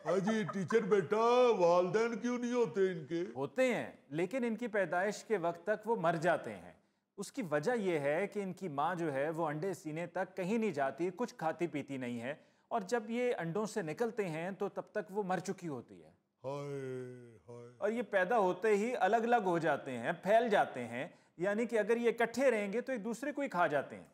हाजी टीचर बेटा, वालदैन क्यों नहीं होते इनके? होते हैं, लेकिन इनकी पैदाइश के वक्त तक वो मर जाते हैं। उसकी वजह यह है कि इनकी माँ जो है वो अंडे सीने तक कहीं नहीं जाती, कुछ खाती पीती नहीं है, और जब ये अंडों से निकलते हैं तो तब तक वो मर चुकी होती है। हाय हाय। और ये पैदा होते ही अलग अलग हो जाते हैं, फैल जाते हैं, यानी कि अगर ये इकट्ठे रहेंगे तो एक दूसरे को ही खा जाते हैं।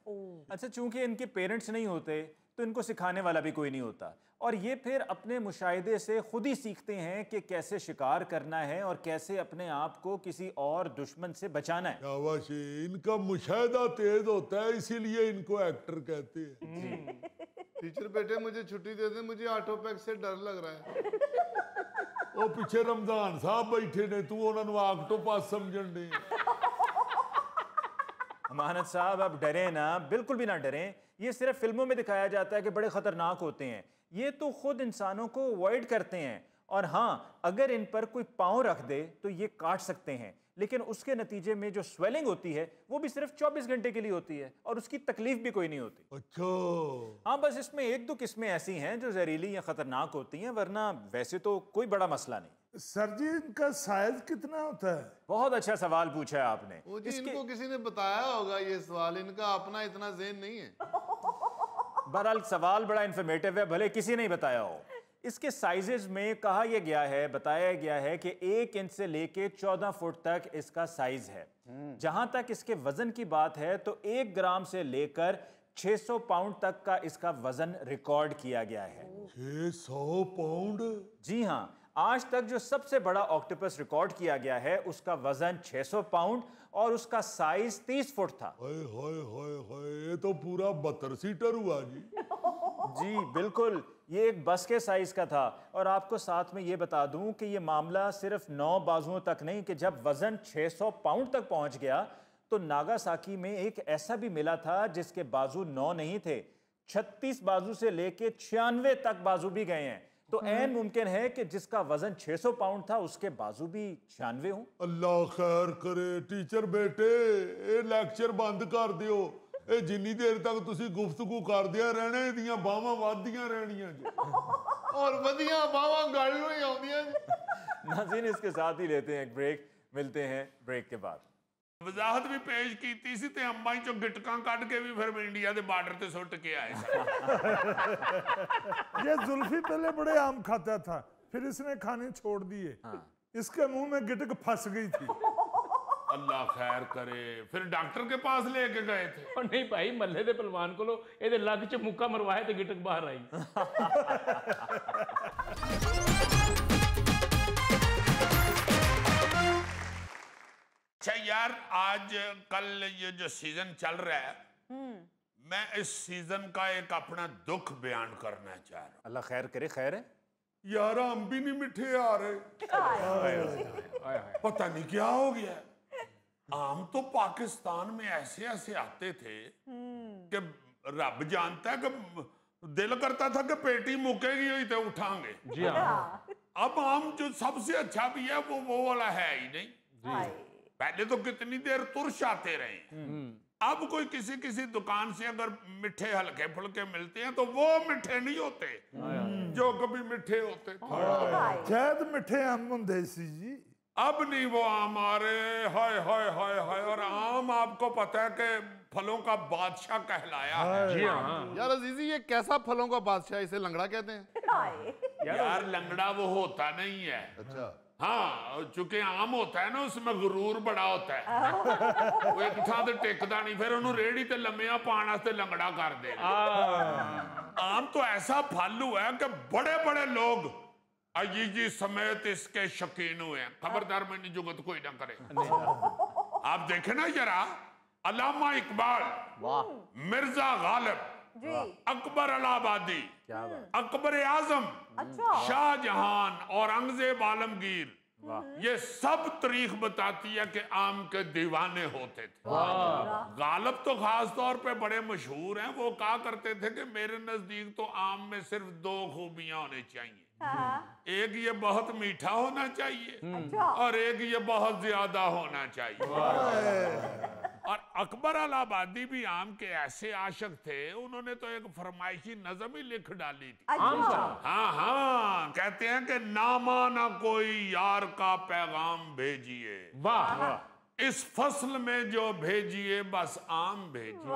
अच्छा, चूंकि इनके पेरेंट्स नहीं होते तो इनको सिखाने वाला भी कोई नहीं होता, और ये फिर अपने मुशाहिदे से खुद ही सीखते हैं कि कैसे शिकार करना है और कैसे अपने आप को किसी और दुश्मन से बचाना है। शाबाश, इनका मुशाहिदा तेज होता है, इसीलिए इनको एक्टर कहते हैं। टीचर बेटे मुझे छुट्टी दे दे, मुझे ऑटोपैक से डर लग रहा है। ਉਹ ਪਿੱਛੇ ਰਮਜ਼ਾਨ ਸਾਹਿਬ ਬੈਠੇ ਨੇ, ਤੂੰ ਉਹਨਾਂ ਨੂੰ ਆਕਟੋਪਸ ਸਮਝਣ ਦੇ। अमानत साहब, अब डरे ना, बिल्कुल भी ना डरें। ये सिर्फ फिल्मों में दिखाया जाता है कि बड़े खतरनाक होते हैं, ये तो खुद इंसानों को अवॉइड करते हैं। और हाँ, अगर इन पर कोई पाँव रख दे तो ये काट सकते हैं, लेकिन उसके नतीजे में जो स्वेलिंग होती है वो भी सिर्फ 24 घंटे के लिए होती है, और उसकी तकलीफ भी कोई नहीं होती। अच्छा। हाँ, बस इसमें 1-2 किस्में ऐसी हैं जो जहरीली या खतरनाक होती हैं, वरना वैसे तो कोई बड़ा मसला नहीं। सर जी, इनका साइज कितना होता है? बहुत अच्छा सवाल पूछा है आपने। वो जी इनको किसी ने बताया होगा ये सवाल, इनका अपना इतना ज़हन नहीं है। बहरहाल सवाल बड़ा इंफॉर्मेटिव है, भले किसी ने बताया हो। इसके साइजेस में कहा यह गया है, बताया गया है कि 1 इंच से लेके 14 फुट तक इसका साइज है। जहां तक इसके वजन की बात है तो 1 ग्राम से लेकर 600 पाउंड तक का इसका वजन रिकॉर्ड किया गया है। 600 पाउंड? जी हाँ, आज तक जो सबसे बड़ा ऑक्टोपस रिकॉर्ड किया गया है उसका वजन 600 पाउंड और उसका साइज 30 फुट था। हाय हाय हाय हाय, ये तो पूरा 72 सीटर हुआ जी। जी बिल्कुल, ये एक बस के साइज का था। और आपको साथ में ये बता दूं कि ये मामला सिर्फ 9 बाजुओं तक नहीं, कि जब वजन 600 पाउंड तक पहुंच गया तो नागासाकी में एक ऐसा भी मिला था जिसके बाजू 9 नहीं थे, 36 बाजू से लेके 96 तक बाजू भी गए हैं। तो ऐन मुमकिन है कि जिसका वजन 600 पाउंड था उसके बाजू भी 96 हों। अल्लाह खैर करे। टीचर बेटे, ये लेक्चर बंद कर दियो। ਇਹ ਜਿੰਨੀ ਦੇਰ ਤੱਕ ਤੁਸੀਂ ਗੁਫ਼ਤਗੂ ਕਰਦਿਆਂ ਰਹਿਣਾ, ਇਹਦੀਆਂ ਬਾਹਾਂ ਵੱਧਦੀਆਂ ਰਹਿਣੀਆਂ ਜੀ। और वधिया बावा गाड़ी में आउंदियां जी। नाज़रीन, इसके साथ ही लेते हैं एक ब्रेक, मिलते हैं ब्रेक के बाद। वजाहत भी पेश की सी ते अंबाई चो गिटकां कट के भी फिर इंडिया के बार्डर ते सुट के आए। ये जुल्फी पहले बड़े आम खाता था, फिर इसने खाने छोड़ दिए। इसके मुंह में गिटक फंस गई थी। अल्लाह खैर करे। फिर डॉक्टर के पास लेके गए थे? और नहीं भाई, मल्ले दे पहलवान को ये लग च मुक्का मरवाए तो गिटक बाहर आई। अच्छा यार, आज कल ये जो सीजन चल रहा है, मैं इस सीजन का एक अपना दुख बयान करना चाह रहा हूँ। अल्लाह खैर करे। खैर है यार, हम भी नहीं मिठे आ रहे। पता नहीं क्या हो गया। आम तो पाकिस्तान में ऐसे ऐसे आते थे कि रब जानता है कि दिल करता था कि पेटी मुकेगी हुई तो उठाएंगे। जी हाँ। अब आम जो सबसे अच्छा भी है वो वाला है ही नहीं। पहले तो कितनी देर तुरश आते रहे, अब कोई किसी किसी दुकान से अगर मिठे हल्के फुल्के मिलते हैं तो वो मिठे नहीं होते जो कभी मिठे होते थे। शायद मिठे आम होंगे सी जी। अब नहीं वो आम आ रहे, हाय हाय हाय हाय। और आम आपको पता है कि फलों का बादशाह कहलाया है। जी हाँ यार अजीजी, ये कैसा फलों का बादशाह, इसे लंगड़ा कहते हैं? यार लंगड़ा वो होता नहीं है। अच्छा। हाँ, चूंकि आम होता है ना, उसमें गुरूर बड़ा होता है। वो एक थां ते टिकदा नहीं, फिर उन्होंने रेड़ी ते लम्मिया पाने वास्ते लंगड़ा कर दे। आम तो ऐसा फल हुआ है कि बड़े बड़े लोग अजीजी समेत इसके शौकीन हुए हैं। खबरदार मैंने जुगत कोई ना करे। आप देखे ना जरा, अल्लामा इकबाल, मिर्जा गालिब, अकबर इलाहाबादी, अकबर आजम, शाहजहां, औरंगजेब आलमगीर, ये सब तारीख बताती है कि आम के दीवाने होते थे। गालिब तो खास तौर पे बड़े मशहूर हैं। वो कहा करते थे कि मेरे नजदीक तो आम में सिर्फ 2 खूबियां होनी चाहिए। एक ये बहुत मीठा होना चाहिए और एक ये बहुत ज्यादा होना चाहिए। और अकबर इलाहाबादी भी आम के ऐसे आशिक थे, उन्होंने तो एक फरमाइशी नज़म ही लिख डाली थी। हाँ हाँ, कहते हैं कि नामा ना कोई यार का पैगाम भेजिए, वाह, इस फसल में जो भेजिए बस आम भेजिए।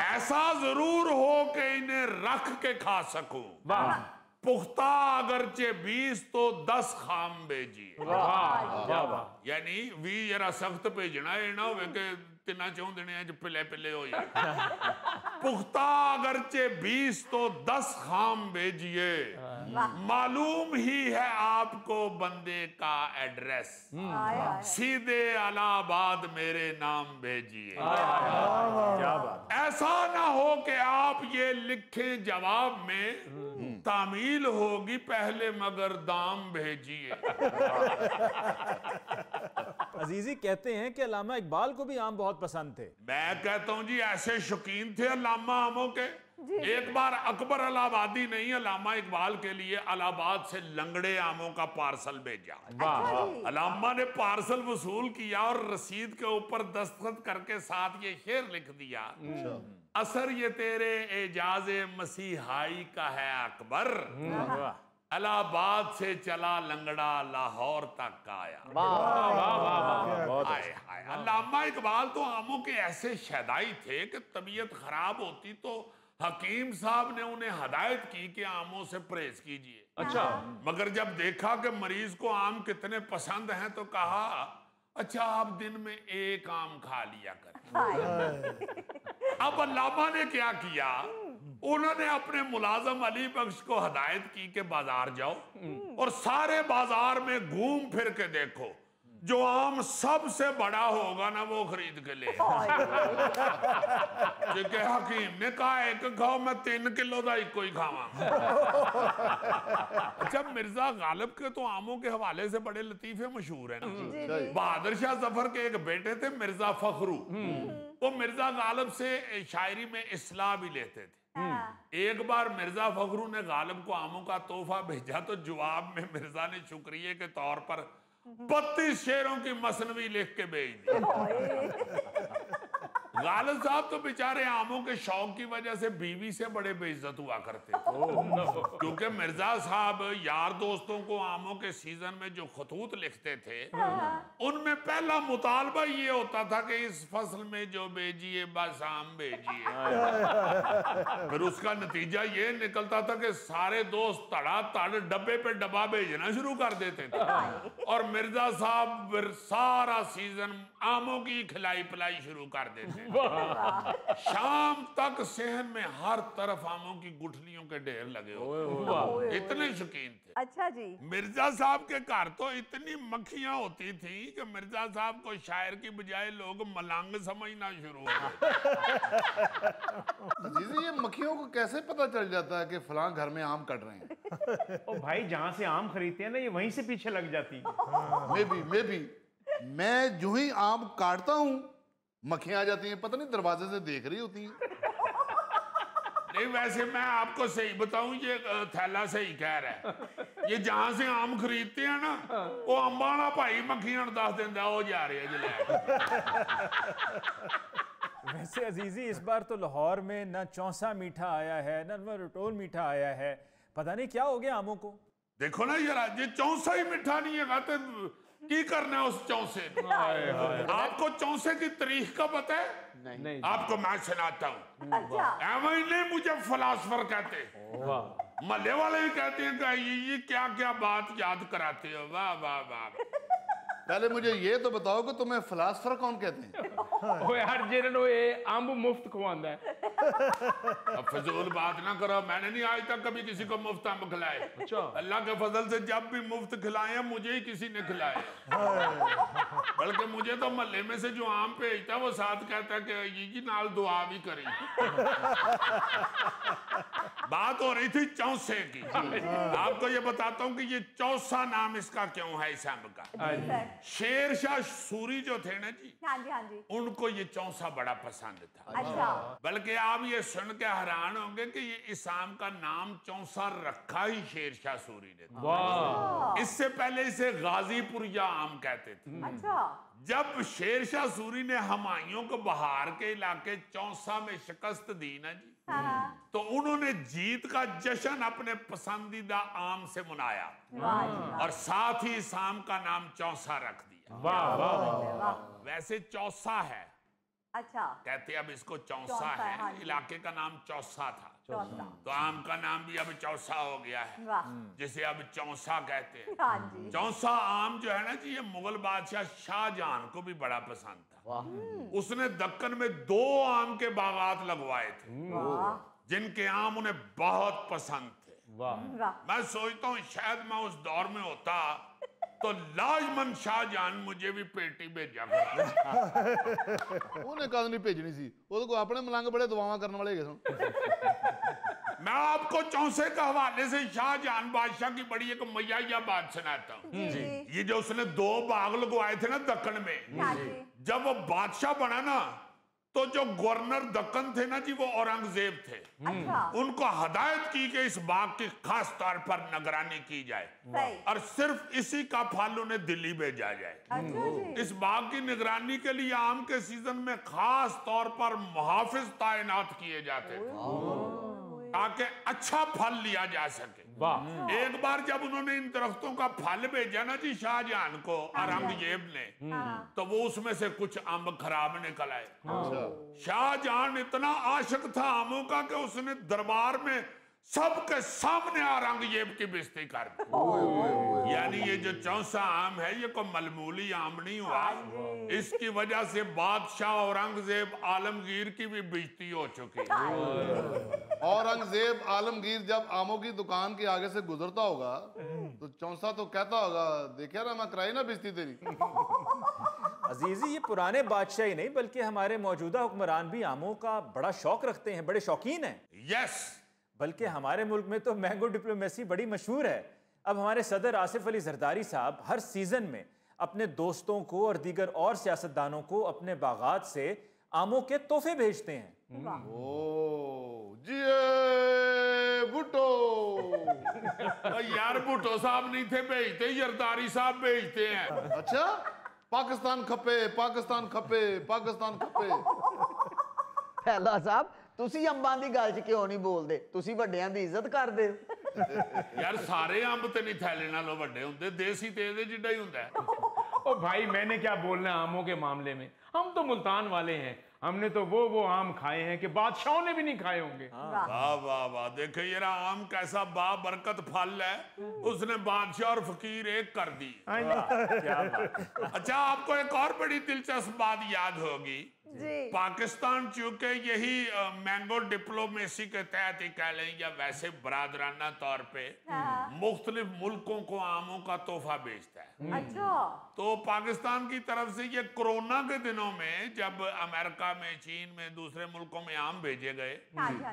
ऐसा जरूर हो कि इन्हें रख के खा सकूं, पुख्ता अगरचे 20 तो 10 खाम भेजिए। यानी भी जरा सख्त भेजना है ना, होवे कि 3 4 दिन पिले पिले हो जाए। पुख्ता अगरचे 20 तो 10 खाम भेजिए, मालूम ही है आपको बंदे का एड्रेस, सीधे इलाहाबाद मेरे नाम भेजिए। ऐसा ना हो कि आप ये लिखें जवाब में तामील होगी पहले मगर दाम भेजिए। अजीजी कहते हैं कि अल्लामा इकबाल को भी आम बहुत पसंद थे। मैं कहता हूं जी, ऐसे शौकीन थे अल्लामा आमों के। एक बार अकबर इलाहाबादी नहीं, अल्लामा इकबाल के लिए इलाहाबाद से लंगड़े आमों का पार्सल भेजा। अल्लामा ने पार्सल वसूल किया और रसीद के ऊपर दस्तखत करके साथ ये शेर लिख दिया, असर ये तेरे एजाज़े मसीहाई का है अकबर, इलाहाबाद से चला लंगड़ा लाहौर तक आया। हाय हाय। अल्लामा इकबाल तो आमों के ऐसे शहदाई थे कि तबीयत खराब होती तो हकीम साहब ने उन्हें हदायत की कि आमों से परहेज कीजिए। अच्छा। मगर जब देखा कि मरीज को आम कितने पसंद हैं तो कहा, अच्छा आप दिन में 1 आम खा लिया करें। अब अल्लामा ने क्या किया, उन्होंने अपने मुलाजम अली बख्श को हदायत की कि बाजार जाओ और सारे बाजार में घूम फिर के देखो, जो आम सबसे बड़ा होगा ना वो खरीद के ले। क्योंकि हकीम ने कहा 1 खाओ, मैं 3 किलो का एक ही खावा। अच्छा, मिर्जा गालिब के तो आमों के हवाले से बड़े लतीफे मशहूर है ना। बहादुर शाह जफर के एक बेटे थे मिर्जा फखरू, वो मिर्जा गालिब से शायरी में इस्लाह भी लेते थे। एक बार मिर्जा फखरू ने गालिब को आमों का तोहफा भेजा तो जवाब में मिर्जा ने शुक्रिया के तौर पर 32 शेरों की मसनवी लिख के भेज दी। गालिब साहब तो बेचारे आमों के शौक की वजह से बीवी से बड़े बेइज्जत हुआ करते थे। क्योंकि मिर्जा साहब यार दोस्तों को आमों के सीजन में जो खतूत लिखते थे, उनमें पहला मुतालबा ये होता था कि इस फसल में जो भेजिए बस आम भेजिए। फिर उसका नतीजा ये निकलता था कि सारे दोस्त तड़ातड़ डब्बे पे डब्बा भेजना शुरू कर देते थे और मिर्जा साहब फिर सारा सीजन आमों की खिलाई पिलाई शुरू कर देते। शाम तक सेहन में हर तरफ आमों की गुठलियों के ढेर लगे होते, इतने शौकीन थे। अच्छा जी। मिर्जा साहब के घर तो इतनी मक्खियां होती थी कि मिर्जा साहब को शायर की बजाय लोग मलंग समझना शुरू हो गए। जी ये मक्खियों को कैसे पता चल जाता है कि फलां घर में आम कट रहे हैं? ओ भाई, जहां से आम खरीदते हैं ना, ये वहीं से पीछे लग जाती। मैं जो ही आम काटता हूँ मक्खियां आ जाती हैं, पता नहीं दरवाजे से देख रही होती हैं। नहीं, वैसे मैं आपको सही बताऊं, ये थैला सही कह रहा है। ये जहां से आम खरीदते हैं ना वो अंबा वाला भाई मक्खियां दस दिंदा वो जा रहे हैं जिले। वैसे अजीजी इस बार तो लाहौर में ना चौंसा मीठा आया है ना रटोल मीठा आया है, पता नहीं क्या हो गया आमों को। देखो ना यार, ये चौंसा ही मीठा नहीं है तो की करना है उस चौंसे ने? आपको चौंसे की तारीख का पता है? नहीं। आपको मैं सुनाता हूँ। अच्छा। नहीं मुझे फिलासफर कहते, मल्ले वाले भी कहते हैं कि ये क्या क्या बात याद कराते हो। वाह वाह वाह। पहले मुझे ये तो बताओ कि तुम्हें फिलासफर कौन कहते हैं? ओ यार जिन्होंने ये अंब मुफ्त खवांदा है। अब फजूल बात ना करो, मैंने नहीं आज तक कभी किसी को मुफ्त आम खिलाए। अच्छा। अल्लाह के फजल से जब भी मुफ्त खिलाए हैं मुझे ही किसी ने खिलाए। बल्कि मुझे तो मोहल्ले में से जो आम भेजता है वो साथ कहता है कि ये नाल दुआ भी करी। बात हो रही थी चौसे की। आपको ये बताता हूँ कि ये चौसा नाम इसका क्यों है इस आम का। शेरशाह सूरी जो थे ना जी, हाँ जी हाँ जी। उनको ये चौसा बड़ा पसंद था। अच्छा। बल्कि आप ये सुन के हैरान होंगे कि ये इस आम का नाम चौसा रखा ही शेरशाह सूरी ने था। वाह। इससे पहले इसे गाजीपुरिया आम कहते थे। अच्छा। जब शेरशाह सूरी ने हमायूं को बहार के इलाके चौसा में शिकस्त दी ना जी, तो उन्होंने जीत का जश्न अपने पसंदीदा आम से मनाया और साथ ही इस आम का नाम चौसा रख दिया। वाह वाह। वैसे चौसा है, अच्छा। कहते अब इसको चौसा चौसा है, है। हाँ जी। इलाके का नाम चौसा था, चौसा। तो आम का नाम भी अब चौसा हो गया है, वाह। जिसे अब चौसा कहते हैं। हाँ जी। चौसा आम जो है ना जी, ये मुगल बादशाह शाहजहां को भी बड़ा पसंद था। उसने दक्कन में 2 आम के बागात लगवाए थे जिनके आम उन्हें बहुत पसंद थे। वाह। मैं सोचता हूँ शायद मैं उस दौर में होता तो लाजमन शाहजहां मुझे भी पेटी भेजा करता। ਉਹਨੇ ਕਦ ਨਹੀਂ ਭੇਜਣੀ ਸੀ, ਉਹਦੇ ਕੋਲ ਆਪਣੇ ਮਲੰਗ बड़े दुआवां करने वाले ਹੈਗੇ ਸਨ। मैं आपको चौसे के हवाले से शाहजहां बादशाह की बड़ी एक मयाया बात सुनाता हूँ। ये जो उसने 2 बाग लगवाए थे ना दक्कन में, हाँ जी। जब वो बादशाह बना ना तो जो गवर्नर दक्कन थे ना जी वो औरंगजेब थे। अच्छा। उनको हदायत की कि इस बाग की खास तौर पर निगरानी की जाए सही। और सिर्फ इसी का फल उन्हें दिल्ली भेजा जाए। अच्छा जी। इस बाग की निगरानी के लिए आम के सीजन में खास तौर पर मुहाफिज तैनात किए जाते थे ताकि अच्छा फल लिया जा सके। वाह। एक बार जब उन्होंने इन दरख्तों का फल भेजा ना जी शाहजहां को औरंगजेब ने, तो वो उसमें से कुछ अम्ब खराब निकल आए। शाहजहां इतना आशिक था आमों का कि उसने दरबार में सबके सामने औरंगजेब की बेइज्जती कर दी। यानी ये जो चौसा आम है ये कोई मामूली आम नहीं हुआ, इसकी वजह से बादशाह औरंगजेब आलमगीर की भी बेइज्जती हो चुकी है। औरंगजेब आलमगीर जब आमों की दुकान के आगे से गुजरता होगा तो चौंसा तो कहता होगा, देखा ना मैं कराई ना बेइज्जती तेरी। अजीजी ये पुराने बादशाह ही नहीं बल्कि हमारे मौजूदा हुक्मरान भी आमों का बड़ा शौक रखते हैं, बड़े शौकीन हैं। यस, बल्कि हमारे मुल्क में तो मैंगो डिप्लोमेसी बड़ी मशहूर है। अब हमारे सदर आसिफ अली जरदारी साहब हर सीजन में अपने दोस्तों को और दीगर और सियासतदानों को अपने बागात से आमों के तोहफे भेजते हैं। ओ जी भुट्टो। यार भुट्टो साहब नहीं थे भेजते, जरदारी साहब भेजते हैं। अच्छा, पाकिस्तान खपे, पाकिस्तान खपे, पाकिस्तान खपे। ਫੈਲਾ ਸਾਹਿਬ ਤੁਸੀਂ ਅੰਬਾਂ ਦੀ ਗੱਲ 'ਚ ਕਿਉਂ ਨਹੀਂ ਬੋਲਦੇ? ਤੁਸੀਂ ਵੱਡਿਆਂ ਦੀ ਇੱਜ਼ਤ ਕਰਦੇ ਹੋ। यार सारे अंब ते नहीं थैले नालों वड्डे हुंदे, देसी ते इहदे जिड्डा ही हुंदा है। ओ भाई मैंने क्या बोलना है आमों के मामले में, हम तो मुल्तान वाले हैं, हमने तो वो आम खाए हैं कि बादशाहों ने भी नहीं खाए होंगे। वाह वाह वाह, देखो ये रहा आम कैसा बाबरकत फल है, उसने बादशाह और फकीर एक कर दी। क्या बात। अच्छा, आपको एक और बड़ी दिलचस्प बात याद होगी। पाकिस्तान चूंकि यही मैंगो डिप्लोमेसी के तहत ही कह लें या वैसे बरादराना तौर पे मुख्तलिफ मुल्कों को आमों का तोहफा भेजता है। अच्छा। तो पाकिस्तान की तरफ से ये कोरोना के दिनों में जब अमेरिका में, चीन में, दूसरे मुल्कों में आम भेजे गए,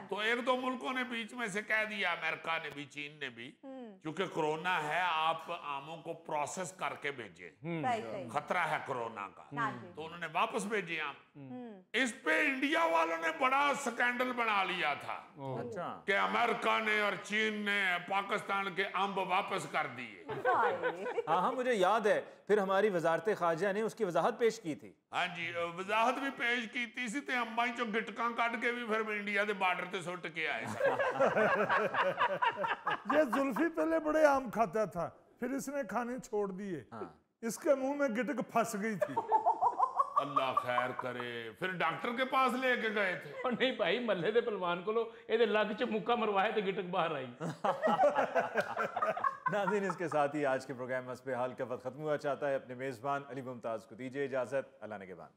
तो 1-2 मुल्कों ने बीच में से कह दिया, अमेरिका ने भी, चीन ने भी, क्योंकि कोरोना है आप आमों को प्रोसेस करके भेजे, खतरा है कोरोना का, तो उन्होंने वापस भेजे आम। इस पे इंडिया वालों ने बड़ा स्कैंडल बना लिया था अच्छा। कि अमेरिका ने और चीन ने पाकिस्तान के अंब वापस कर दिए। हाँ हाँ, मुझे याद है। फिर हमारी वजारत खारजा ने उसकी वजाहत पेश की थी। हाँ जी, वजाहत भी पेश की सी ते अंबा चो गिटकां कट के भी फिर इंडिया के बार्डर ते सुट के आए। ये जुल्फी पहले बड़े आम खाता था, फिर इसने खाने छोड़ दिए। इसके मुंह में गिटक फंस गई थी। अल्लाह खैर करे। फिर डॉक्टर के पास लेके गए थे? और नहीं भाई, मल्ले दे पहलवान को ये लग च मुक्का मरवाए तो गिटक बाहर आई। नाज़रीन, इसके साथ ही आज के प्रोग्राम हस्बे हाल का वक्त खत्म हुआ। चाहता है अपने मेज़बान अली मुमताज़ को दीजिए इजाज़त। अल्लाह ने के बाद।